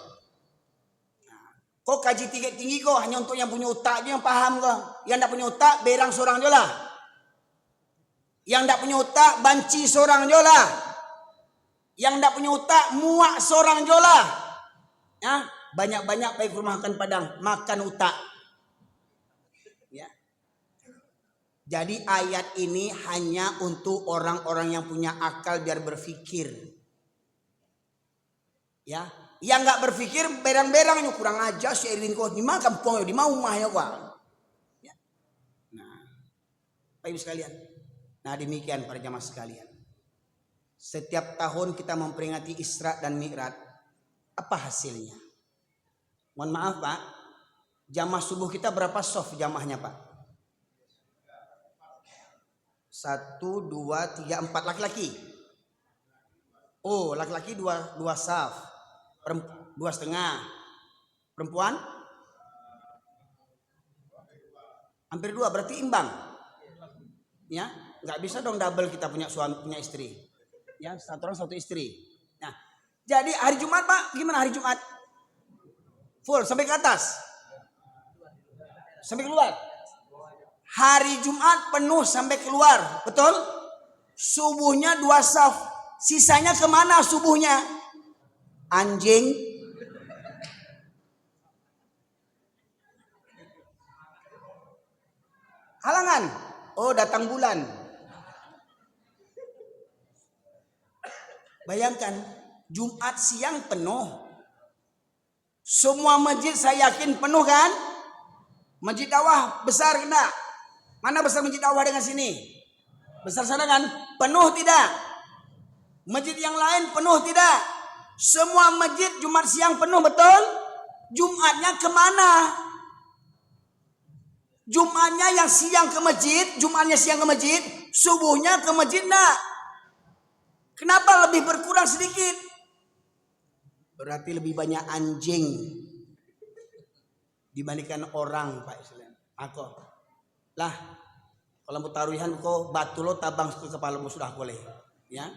S1: Kok kaji tinggi kok, hanya untuk yang punya otak aja yang paham kok. Yang tidak punya otak, berang seorang je lah. Yang tidak punya otak, banci seorang je lah. Yang tidak punya otak, muak seorang je lah. Ya, banyak-banyak pergi ke rumah makan Padang, makan otak. Ya. Jadi ayat ini hanya untuk orang-orang yang punya akal biar berpikir. Ya, Yang nggak berpikir berang-berangnya kurang aja si Erwin kok di mana kampung di mau rumahnya kok. Ya. Nah, Bapak Ibu sekalian. Nah demikian para jamaah sekalian. Setiap tahun kita memperingati Isra dan Mi'raj. Apa hasilnya? Mohon maaf Pak, jamaah subuh kita berapa soft jamaahnya Pak? 1, 2, 3, 4 laki-laki. Oh laki-laki 2 saf, 2,5. Perempuan? Hampir 2, berarti imbang. Ya, nggak bisa dong double kita punya suami punya istri. Ya, satu orang satu istri. Nah, jadi hari Jumat Pak, gimana hari Jumat? Full sampai ke atas, sampai keluar. Hari Jumat penuh sampai keluar, betul? Subuhnya 2 saf, sisanya kemana subuhnya? Anjing. Halangan. Oh datang bulan. Bayangkan Jumat siang penuh. Semua masjid saya yakin penuh kan? Masjid dakwah besar kena. Mana besar masjid dakwah dengan sini? Besar sana kan? Penuh tidak? Masjid yang lain penuh tidak? Semua masjid Jumat siang penuh betul? Jumatnya kemana? Jumatnya yang siang ke masjid, Jumatnya siang ke masjid, subuhnya ke masjid enggak? Kenapa lebih berkurang sedikit? Berarti lebih banyak anjing dibandingkan orang Pak Islam. Aku lah kalau mau taruhan kok batu lo tabang ke kepala sudah boleh, ya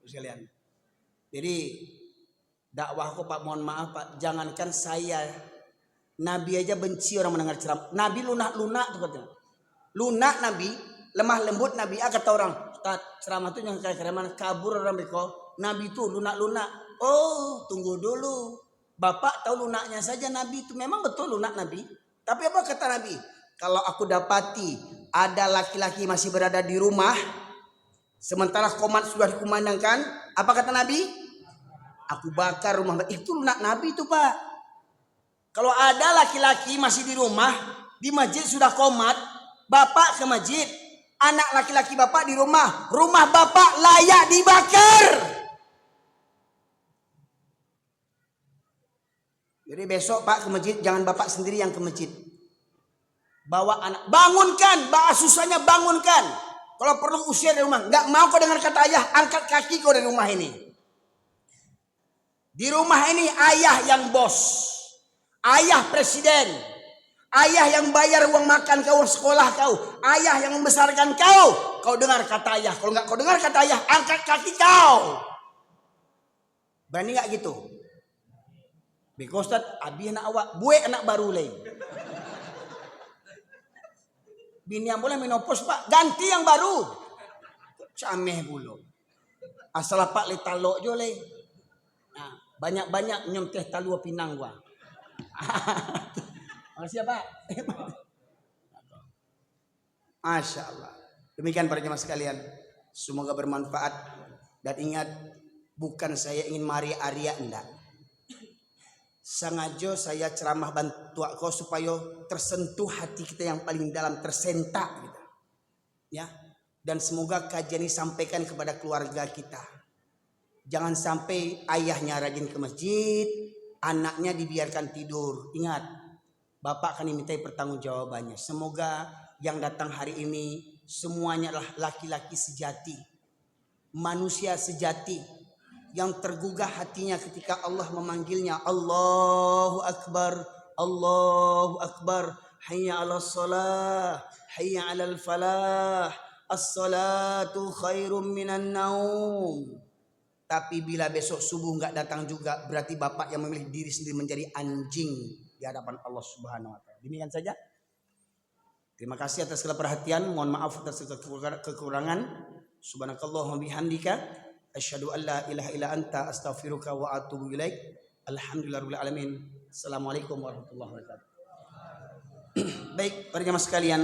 S1: sekalian. Jadi dakwahku Pak mohon maaf Pak, jangankan saya, Nabi aja benci orang mendengar ceramah. Nabi lunak-lunak tuh katanya. Lunak Nabi, lemah lembut Nabi. Kata orang, Ustaz, ceramah itu yang kayak kereman kabur orang beko. Nabi itu lunak-lunak. Oh, tunggu dulu. Bapak tahu lunaknya saja Nabi itu memang betul lunak Nabi. Tapi apa kata Nabi? Kalau aku dapati ada laki-laki masih berada di rumah, sementara komat sudah dikumandangkan, apa kata Nabi? Aku bakar rumah. Itu lunak Nabi itu Pak. Kalau ada laki-laki masih di rumah, di masjid sudah komat, bapak ke masjid, anak laki-laki bapak di rumah, rumah bapak layak dibakar. Jadi besok Pak ke masjid, jangan bapak sendiri yang ke masjid. Bawa anak, bangunkan, susahnya bangunkan. Kalau perlu usir dari rumah, nggak mau kau dengar kata ayah, angkat kaki kau dari rumah ini. Di rumah ini ayah yang bos. Ayah presiden, ayah yang bayar uang makan kau, sekolah kau, ayah yang membesarkan kau. Kau dengar kata ayah. Kalau nggak kau dengar kata ayah, angkat kaki kau. Berani nggak gitu? Beko Ustaz, abi anak awak, buat anak baru lagi. Bini yang boleh menopos Pak, ganti yang baru. Cameh bulu. Asal Pak le talok jo le. Nah, banyak-banyak nyom teh talua pinang gua. Makasih ya Pak. Masya Allah. Demikian para jemaah sekalian. Semoga bermanfaat. Dan ingat, bukan saya ingin mari Arya enggak. Sengaja saya ceramah bantu kau supaya tersentuh hati kita yang paling dalam, tersentak gitu. Ya. Dan semoga kajian ini sampaikan kepada keluarga kita. Jangan sampai ayahnya rajin ke masjid, anaknya dibiarkan tidur. Ingat, Bapak akan dimintai pertanggungjawabannya. Semoga yang datang hari ini semuanya adalah laki-laki sejati, manusia sejati, yang tergugah hatinya ketika Allah memanggilnya. Allahu Akbar, Allahu Akbar, hayya 'alas shalah, hayya 'alal falah, as-salatu khairum minan naum. Tapi bila besok subuh nggak datang juga, berarti bapak yang memilih diri sendiri menjadi anjing di hadapan Allah Subhanahu wa taala. Demikian saja. Terima kasih atas segala perhatian. Mohon maaf atas segala kekurangan. Subhanakallahumma bihamdika asyhadu an la ilaha illa anta astaghfiruka wa atubu ilaik. Alhamdulillahirabbil alamin. Assalamualaikum warahmatullahi wabarakatuh. Baik, para jemaah sekalian,